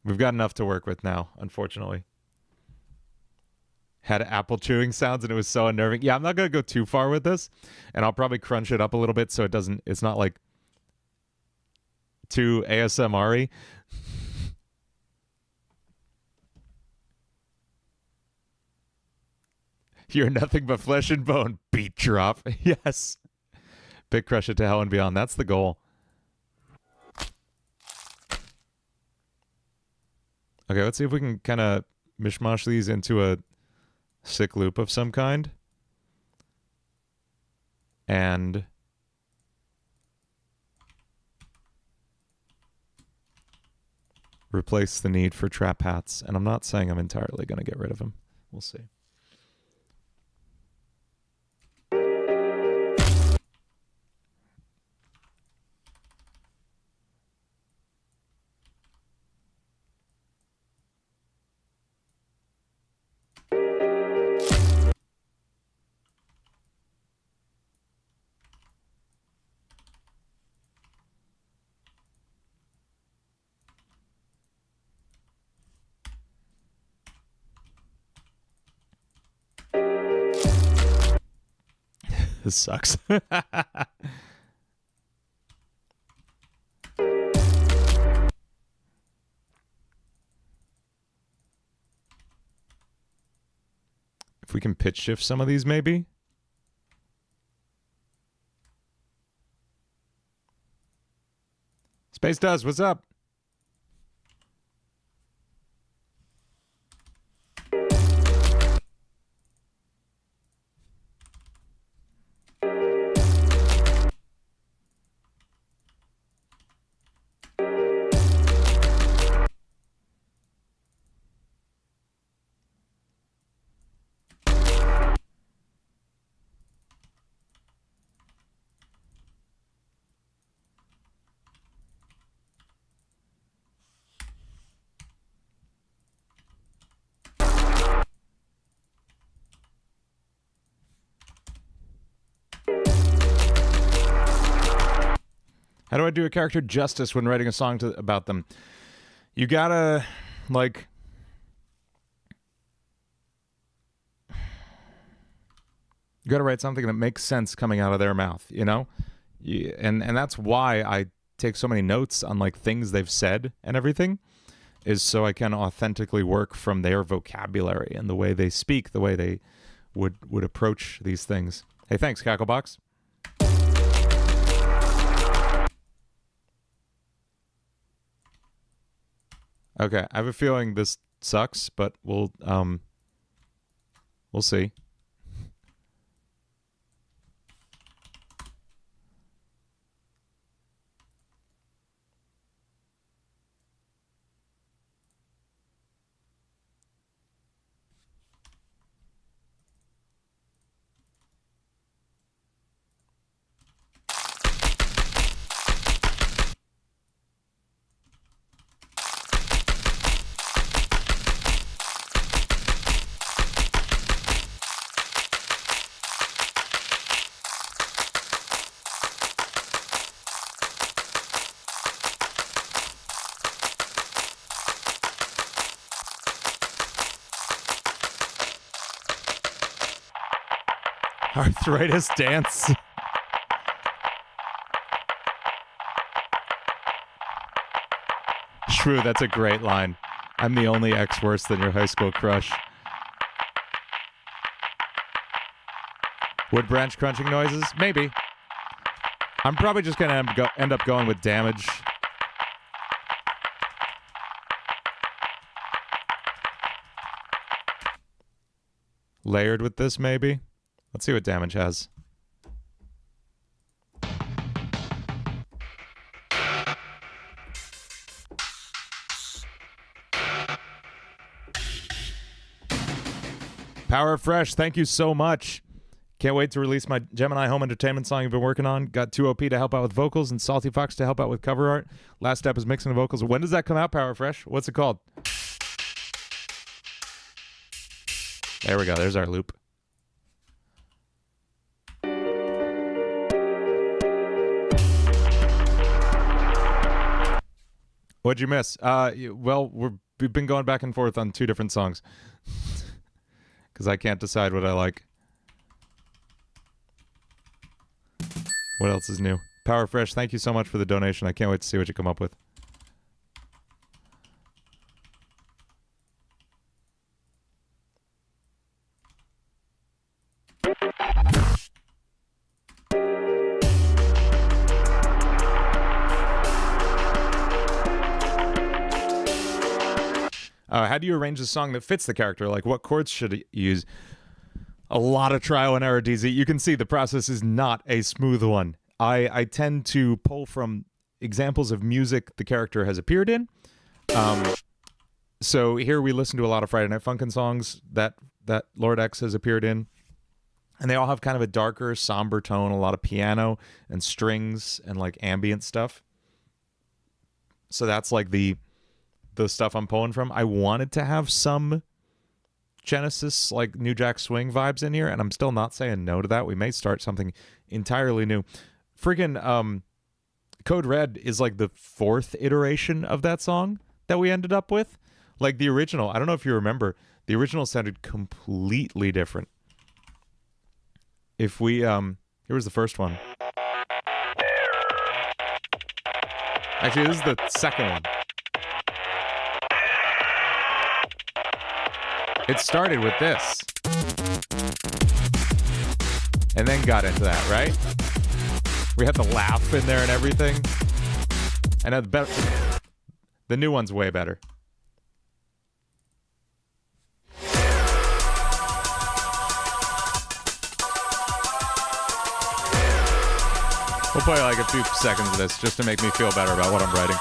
We've got enough to work with now, unfortunately. Had apple chewing sounds and it was so unnerving. Yeah, I'm not going to go too far with this. And I'll probably crunch it up a little bit so it's not like too ASMR-y. You're nothing but flesh and bone. Beat drop. Yes. Big crush it to hell and beyond. That's the goal. Okay, let's see if we can kind of mishmash these into a sick loop of some kind. And replace the need for trap hats. And I'm not saying I'm entirely going to get rid of them. We'll see. This sucks. If we can pitch shift some of these, maybe. Space Does, what's up? How do I do a character justice when writing a song about them? You gotta, like... You gotta write something that makes sense coming out of their mouth, you know? And that's why I take so many notes on, like, things they've said and everything, is so I can authentically work from their vocabulary and the way they speak, the way they would approach these things. Hey, thanks, Cacklebox. Okay, I have a feeling this sucks, but we'll see. Arthritis dance. True, that's a great line. I'm the only ex worse than your high school crush. Wood branch crunching noises? Maybe. I'm probably just going to end up going with damage. Layered with this, maybe? Let's see what damage has. Power Fresh, thank you so much. Can't wait to release my Gemini home entertainment song you've been working on. Got 2OP to help out with vocals and Salty Fox to help out with cover art. Last step is mixing the vocals. When does that come out, Power Fresh? What's it called? There we go. There's our loop. What'd you miss? Well, we've been going back and forth on 2 different songs because I can't decide what I like. What else is new? Power Fresh, thank you so much for the donation. I can't wait to see what you come up with. How do you arrange a song that fits the character? Like, what chords should it use? A lot of trial and error, DZ. You can see the process is not a smooth one. I tend to pull from examples of music the character has appeared in. So here we listen to a lot of Friday Night Funkin' songs that Lord X has appeared in. And they all have kind of a darker, somber tone, a lot of piano and strings and like ambient stuff. So that's like the stuff I'm pulling from. I wanted to have some Genesis, like New Jack Swing vibes in here, and I'm still not saying no to that. We may start something entirely new. Friggin' Code Red is like the 4th iteration of that song that we ended up with. Like the original, I don't know if you remember, the original sounded completely different. If we, here was the first one. Actually, this is the second one. It started with this. And then got into that, right? We had the laugh in there and everything. And the new one's way better. We'll play like a few seconds of this just to make me feel better about what I'm writing.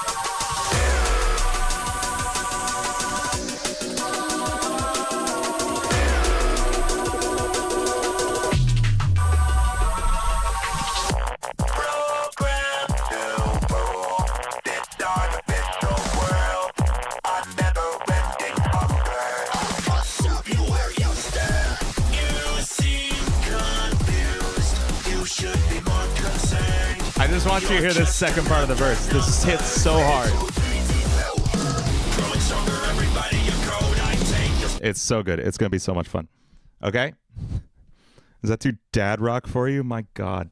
I just want you to hear this second part of the verse. This hits so hard. It's so good. It's going to be so much fun. Okay? Is that too dad rock for you? My God.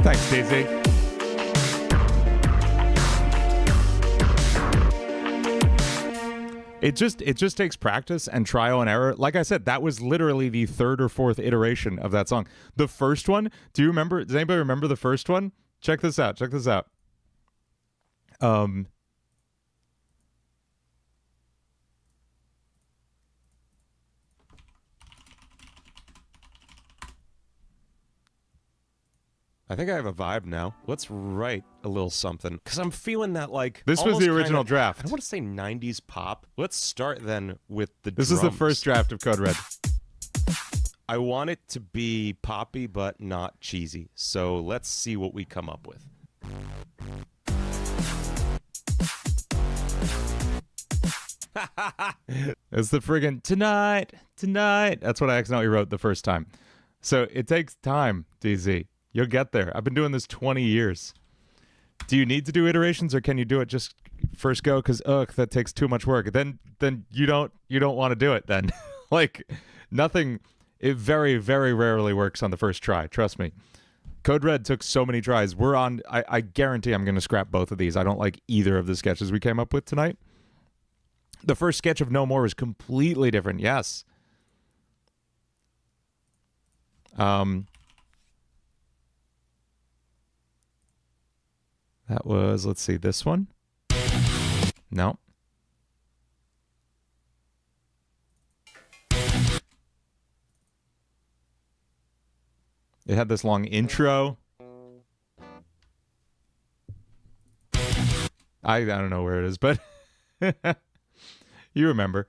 Thanks, Daisy. It just takes practice and trial and error. Like I said, that was literally the 3rd or 4th iteration of that song. The first one, do you remember? Does anybody remember the first one? Check this out. Check this out. I think I have a vibe now. Let's write a little something. Because I'm feeling that, like... This was the original draft. I don't want to say 90s pop. Let's start then with the This drums. is the first draft of Code Red. I want it to be poppy, but not cheesy. So let's see what we come up with. It's the friggin' tonight. That's what I accidentally wrote the first time. So it takes time, DZ. You'll get there. I've been doing this 20 years. Do you need to do iterations, or can you do it just first go? Because that takes too much work. Then you don't want to do it. Then, like, nothing. It very, very rarely works on the first try. Trust me. Code Red took so many tries. We're on. I guarantee I'm going to scrap both of these. I don't like either of the sketches we came up with tonight. The first sketch of No More was completely different. Yes. That was, let's see, this one? No. It had this long intro. I don't know where it is, but you remember.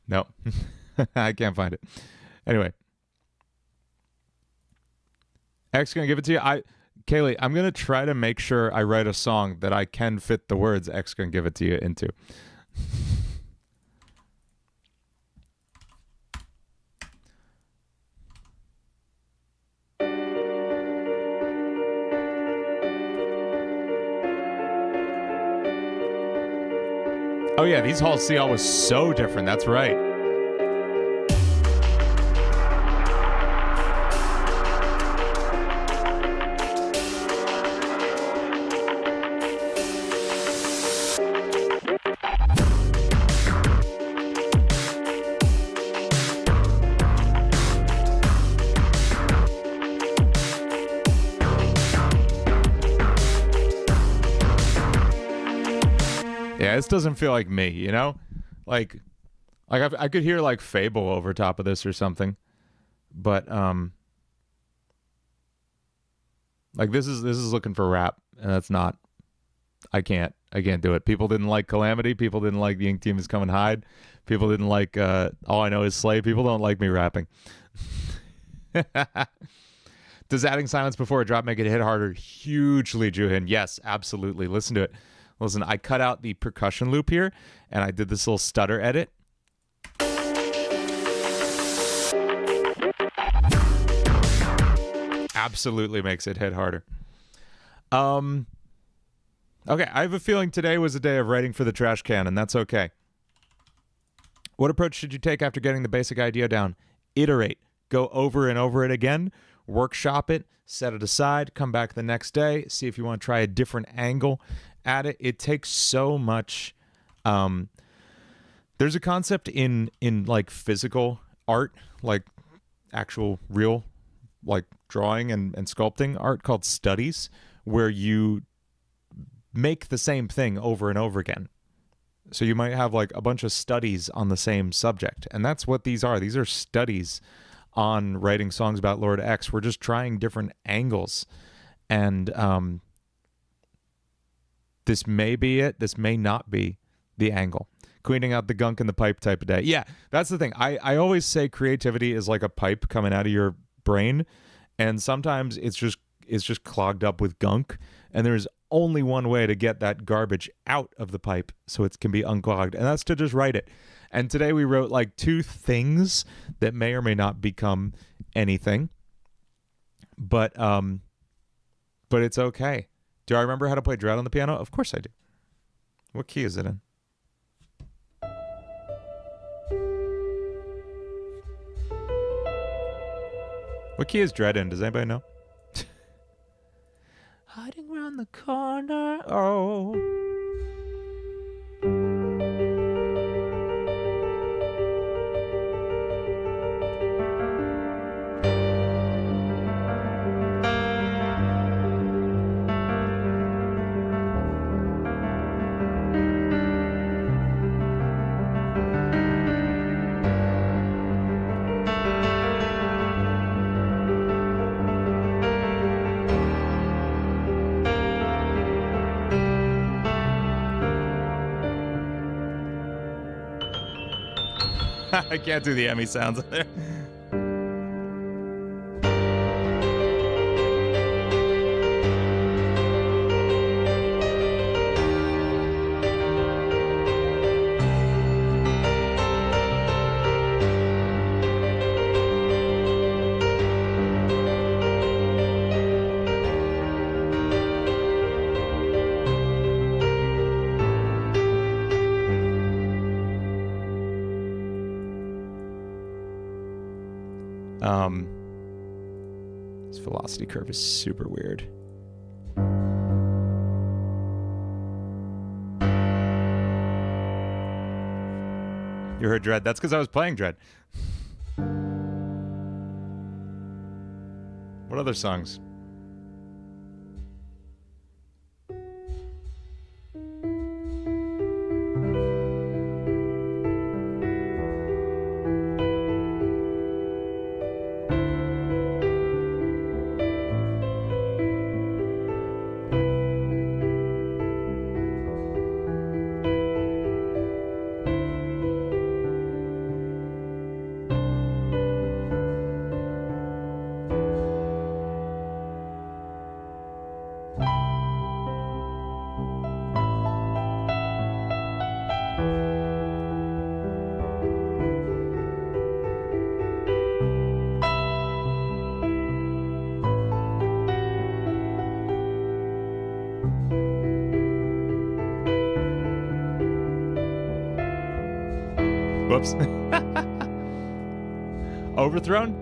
No. I can't find it. Anyway. X gonna give it to you. Kaylee, I'm gonna try to make sure I write a song that I can fit the words X gonna give it to you into. Oh yeah, these Hall CL was so different. That's right. Yeah, this doesn't feel like me, you know? Like I could hear like Fable over top of this or something. But like this is looking for rap, and that's not. I can't do it. People didn't like Calamity, people didn't like The Ink Team Is Come and Hide. People didn't like All I Know Is Slay. People don't like me rapping. Does adding silence before a drop make it hit harder? Hugely, Juhin. Yes, absolutely. Listen to it. Listen, I cut out the percussion loop here, and I did this little stutter edit. Absolutely makes it hit harder. Okay, I have a feeling today was a day of writing for the trash can, and that's okay. What approach should you take after getting the basic idea down? Iterate. Go over and over it again. Workshop it. Set it aside. Come back the next day. See if you want to try a different angle at it. It takes so much. There's a concept in like physical art, like actual real like drawing and sculpting art, called studies, where you make the same thing over and over again. So you might have like a bunch of studies on the same subject, and that's what these are. These are studies on writing songs about Lord X. We're just trying different angles, and this may be it. This may not be the angle. Cleaning out the gunk in the pipe type of day. Yeah, that's the thing. I always say creativity is like a pipe coming out of your brain, and sometimes it's just clogged up with gunk, and there's only one way to get that garbage out of the pipe so it can be unclogged, and that's to just write it. And today we wrote like two things that may or may not become anything, but it's okay. Do I remember how to play Dread on the piano? Of course I do. What key is it in? What key is Dread in? Does anybody know? Hiding around the corner. Oh. I can't do the Emmy sounds there. This velocity curve is super weird. You heard Dread? That's because I was playing Dread. What other songs? Whoops. Overthrown?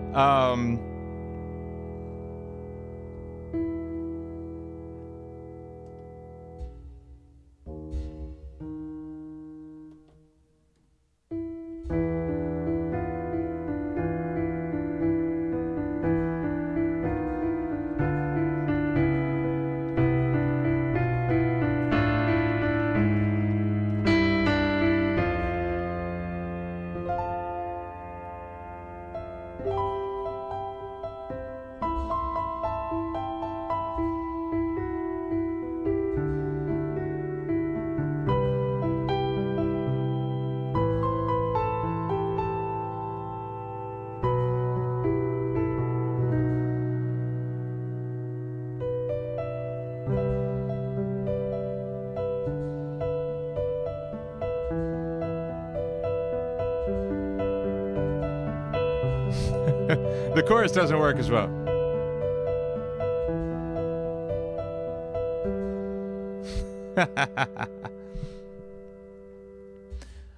The chorus doesn't work as well.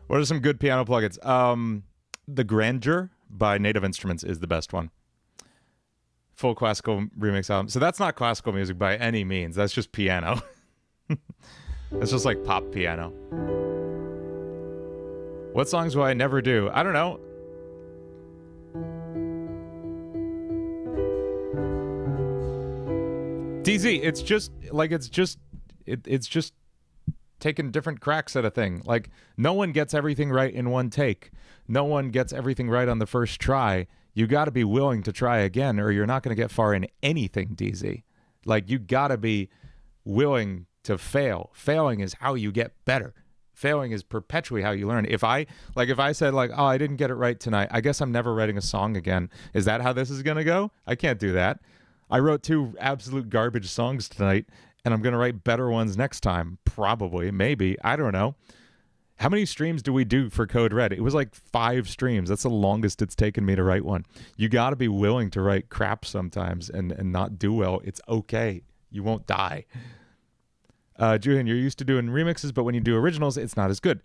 What are some good piano plugins? The Grandeur by Native Instruments is the best one. Full classical remix album. So that's not classical music by any means. That's just piano. That's just like pop piano. What songs will I never do? I don't know. DZ, it's just taking different cracks at a thing. Like, no one gets everything right in one take. No one gets everything right on the first try. You got to be willing to try again, or you're not going to get far in anything, DZ. Like, you got to be willing to fail. Failing is how you get better. Failing is perpetually how you learn. If I said like, oh, I didn't get it right tonight, I guess I'm never writing a song again. Is that how this is going to go? I can't do that. I wrote 2 absolute garbage songs tonight, and I'm going to write better ones next time. Probably, maybe. I don't know. How many streams do we do for Code Red? It was like 5 streams. That's the longest it's taken me to write one. You got to be willing to write crap sometimes and not do well. It's okay. You won't die. Julian, you're used to doing remixes, but when you do originals, it's not as good.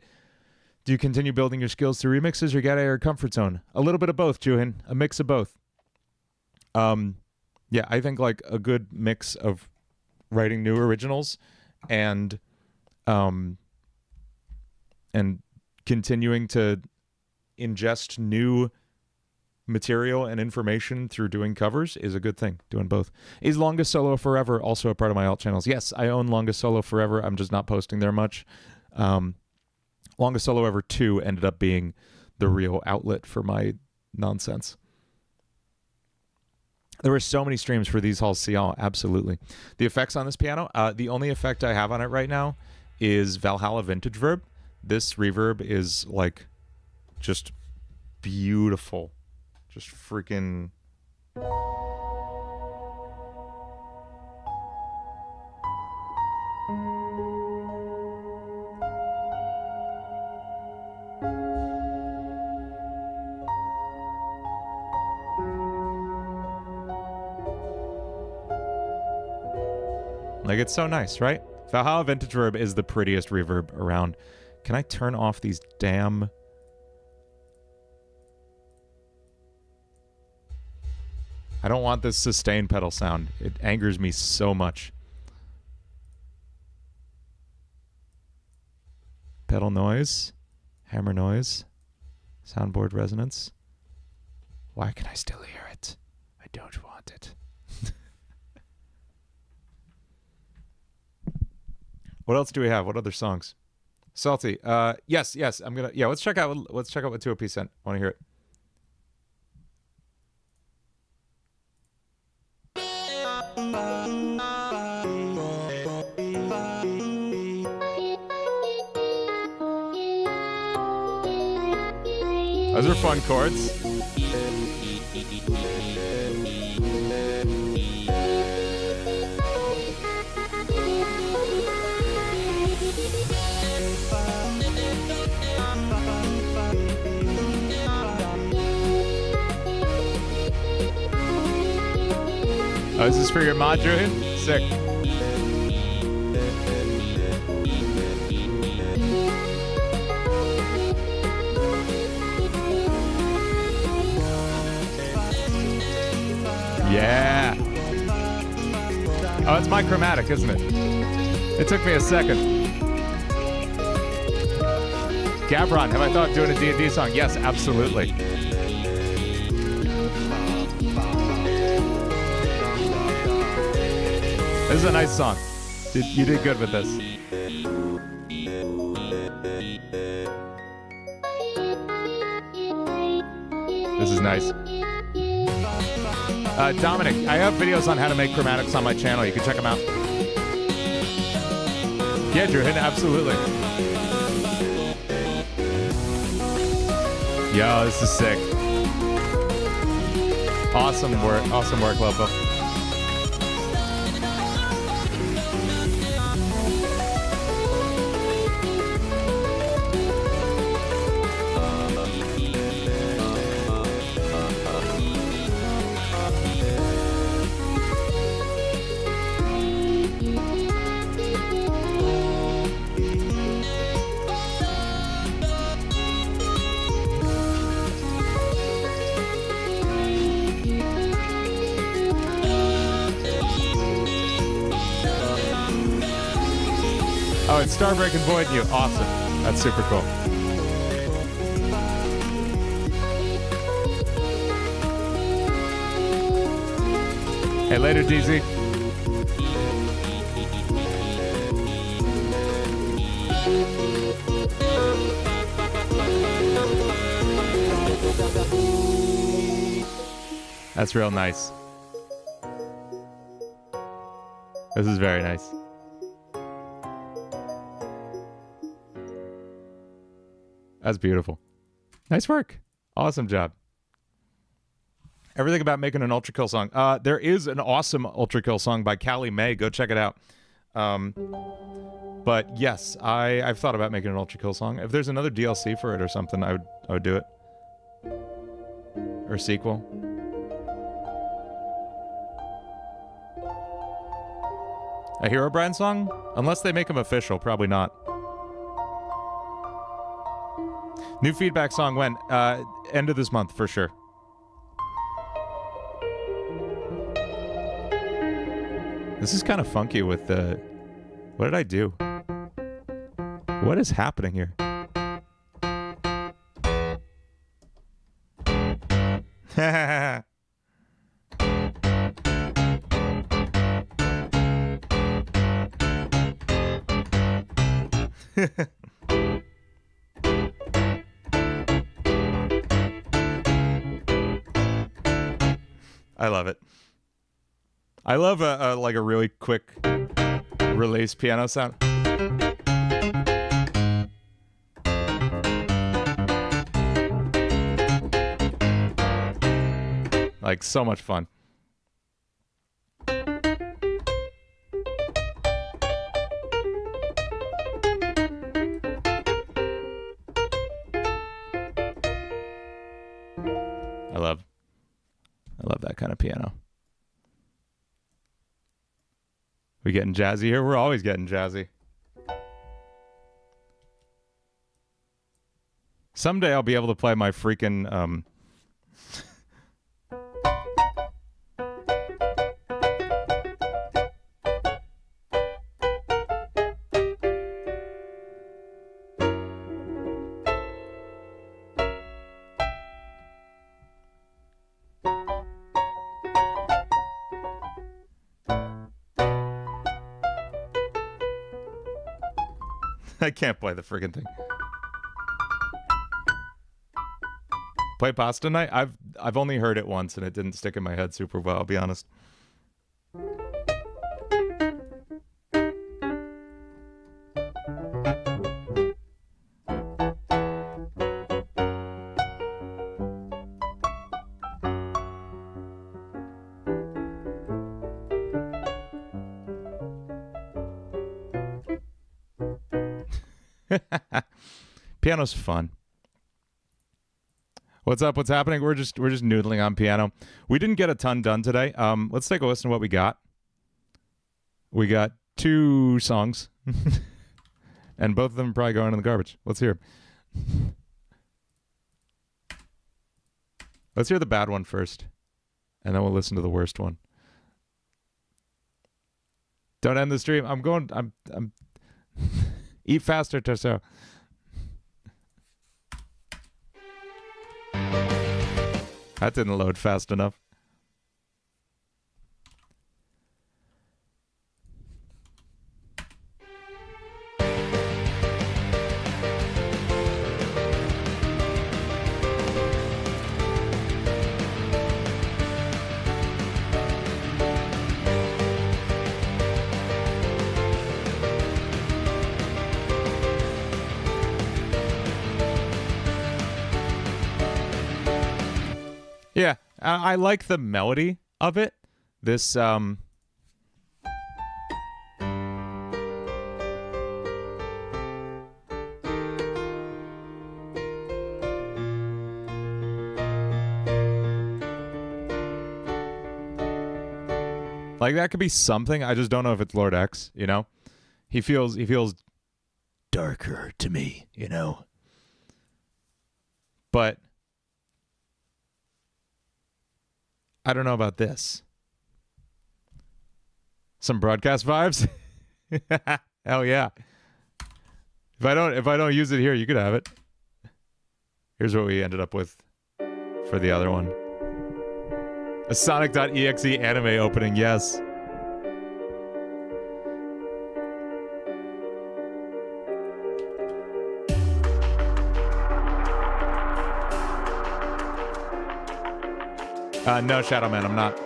Do you continue building your skills through remixes or get out of your comfort zone? A little bit of both, Julian. A mix of both. Yeah, I think like a good mix of writing new originals and continuing to ingest new material and information through doing covers is a good thing. Doing both. Is Longest Solo Forever also a part of my alt channels? Yes, I own Longest Solo Forever. I'm just not posting there much. Longest Solo Ever 2 ended up being the real outlet for my nonsense. There were so many streams for these halls. Cial, absolutely. The effects on this piano, the only effect I have on it right now is Valhalla Vintage Verb. This reverb is like just beautiful. Just freaking... Like, it's so nice, right? Valhalla Vintage Verb is the prettiest reverb around. Can I turn off these damn... I don't want this sustain pedal sound. It angers me so much. Pedal noise, hammer noise, soundboard resonance. Why can I still hear it? I don't want it. What else do we have? What other songs? Salty. Yes. I'm gonna. Yeah. Let's check out what 2OP sent. I want to hear it. Those are fun chords. Oh, is this for your mod, Druid? Sick. Yeah. Oh, it's my chromatic, isn't it? It took me a second. Gabron, have I thought of doing a D&D song? Yes, absolutely. This is a nice song. You did good with this. This is nice. Dominic, I have videos on how to make chromatics on my channel. You can check them out. Yeah, Drew, absolutely. Yo, this is sick. Awesome work, Lobo. Oh, it's Starbreak and Void You. Awesome. That's super cool. Hey, later, DZ. That's real nice. This is very nice. That's beautiful. Nice work. Awesome job. Everything about making an Ultra Kill song. There is an awesome Ultra Kill song by Callie May. Go check it out. But yes, I've thought about making an Ultra Kill song. If there's another DLC for it or something, I would do it. Or sequel. A Herobrine song? Unless they make them official, probably not. New feedback song when? End of this month, for sure. This is kind of funky with the... What did I do? What is happening here? I love it. I love like a really quick release piano sound. Like so much fun. I love that kind of piano. We getting jazzy here? We're always getting jazzy. Someday I'll be able to play my freaking I can't play the friggin' thing. Play Pasta Night? I've only heard it once and it didn't stick in my head super well, I'll be honest. Piano's fun. What's up? What's happening? We're just noodling on piano. We didn't get a ton done today. Let's take a listen to what we got. We got 2 songs, and both of them are probably going in the garbage. Let's hear 'em. Let's hear the bad one first, and then we'll listen to the worst one. Don't end the stream. I'm eat faster, Tercero. That didn't load fast enough. Yeah, I like the melody of it. This like that could be something. I just don't know if it's Lord X, you know? He feels darker to me, you know. But I don't know about this. Some broadcast vibes? Hell yeah. If I don't use it here, you could have it. Here's what we ended up with for the other one. A Sonic.exe anime opening, yes. No, Shadowman, I'm not.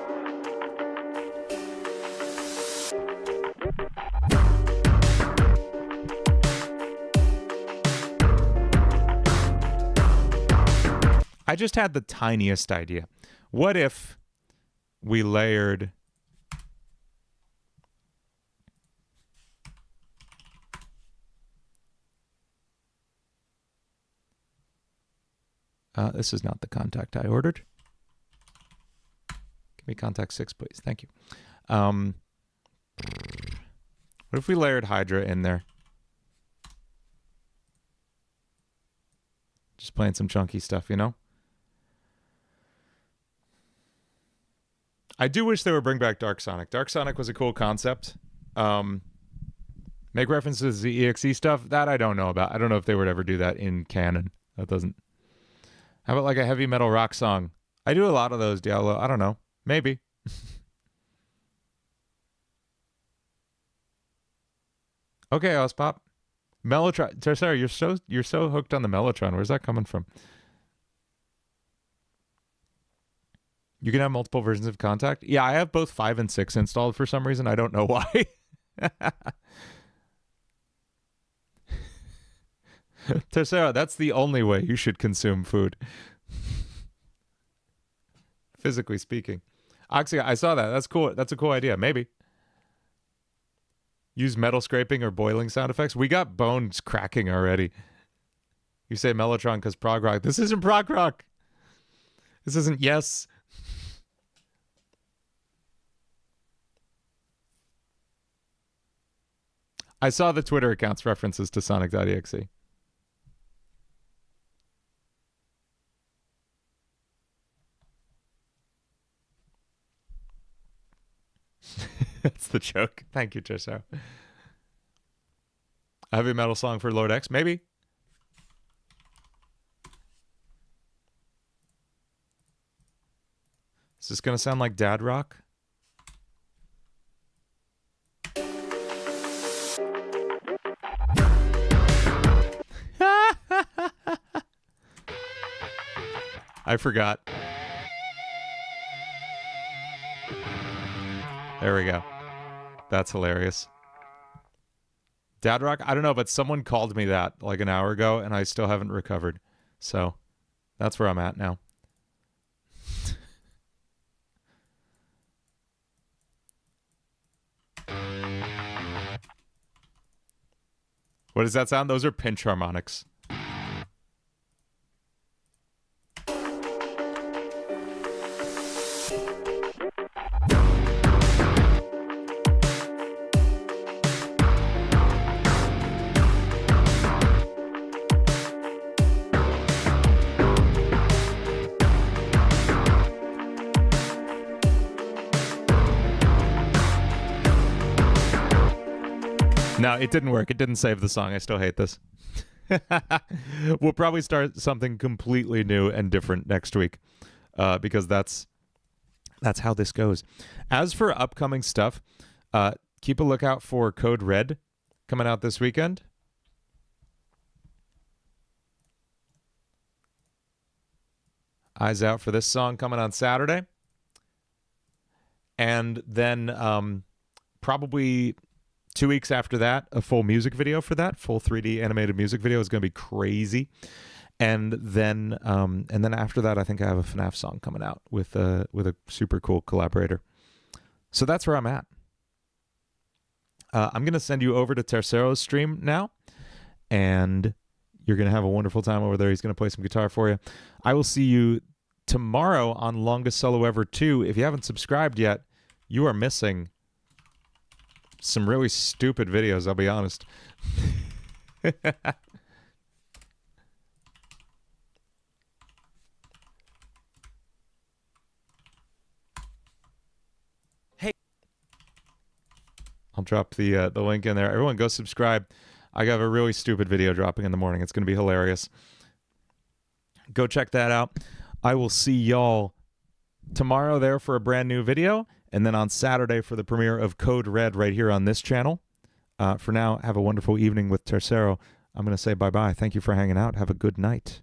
I just had the tiniest idea. What if we layered this is not the contact I ordered. Give me contact 6, please. Thank you. What if we layered Hydra in there? Just playing some chunky stuff, you know? I do wish they would bring back Dark Sonic. Dark Sonic was a cool concept. Make references to the EXE stuff? That I don't know about. I don't know if they would ever do that in canon. That doesn't... How about like a heavy metal rock song? I do a lot of those, Diablo. I don't know. Maybe. Okay, Ospop. Mellotron. Tercero, you're so hooked on the Mellotron. Where's that coming from? You can have multiple versions of Contact? Yeah, I have both 5 and 6 installed for some reason. I don't know why. Tercero, that's the only way you should consume food. Physically speaking. Oxy, I saw that. That's cool. That's a cool idea. Maybe. Use metal scraping or boiling sound effects. We got bones cracking already. You say Mellotron because prog rock. This isn't prog rock. This isn't Yes. I saw the Twitter account's references to Sonic.exe. That's the joke. Thank you, Trisso. A heavy metal song for Lord X? Maybe. Is this going to sound like dad rock? I forgot. There we go. That's hilarious. Dad Rock? I don't know, but someone called me that like an hour ago, and I still haven't recovered. So that's where I'm at now. What does that sound? Those are pinch harmonics. No, it didn't work. It didn't save the song. I still hate this. We'll probably start something completely new and different next week, because that's how this goes. As for upcoming stuff, keep a lookout for Code Red coming out this weekend. Eyes out for this song coming on Saturday. And then probably 2 weeks after that, a full music video for that, full 3D animated music video is going to be crazy. And then after that, I think I have a FNAF song coming out with a super cool collaborator. So that's where I'm at. I'm going to send you over to Tercero's stream now, and you're going to have a wonderful time over there. He's going to play some guitar for you. I will see you tomorrow on Longest Solo Ever 2. If you haven't subscribed yet, you are missing some really stupid videos, I'll be honest. Hey, I'll drop the link in there. Everyone go subscribe. I have a really stupid video dropping in the morning. It's going to be hilarious. Go check that out. I will see y'all tomorrow there for a brand new video, and then on Saturday for the premiere of Code Red right here on this channel. For now, have a wonderful evening with Tercero. I'm going to say bye-bye. Thank you for hanging out. Have a good night.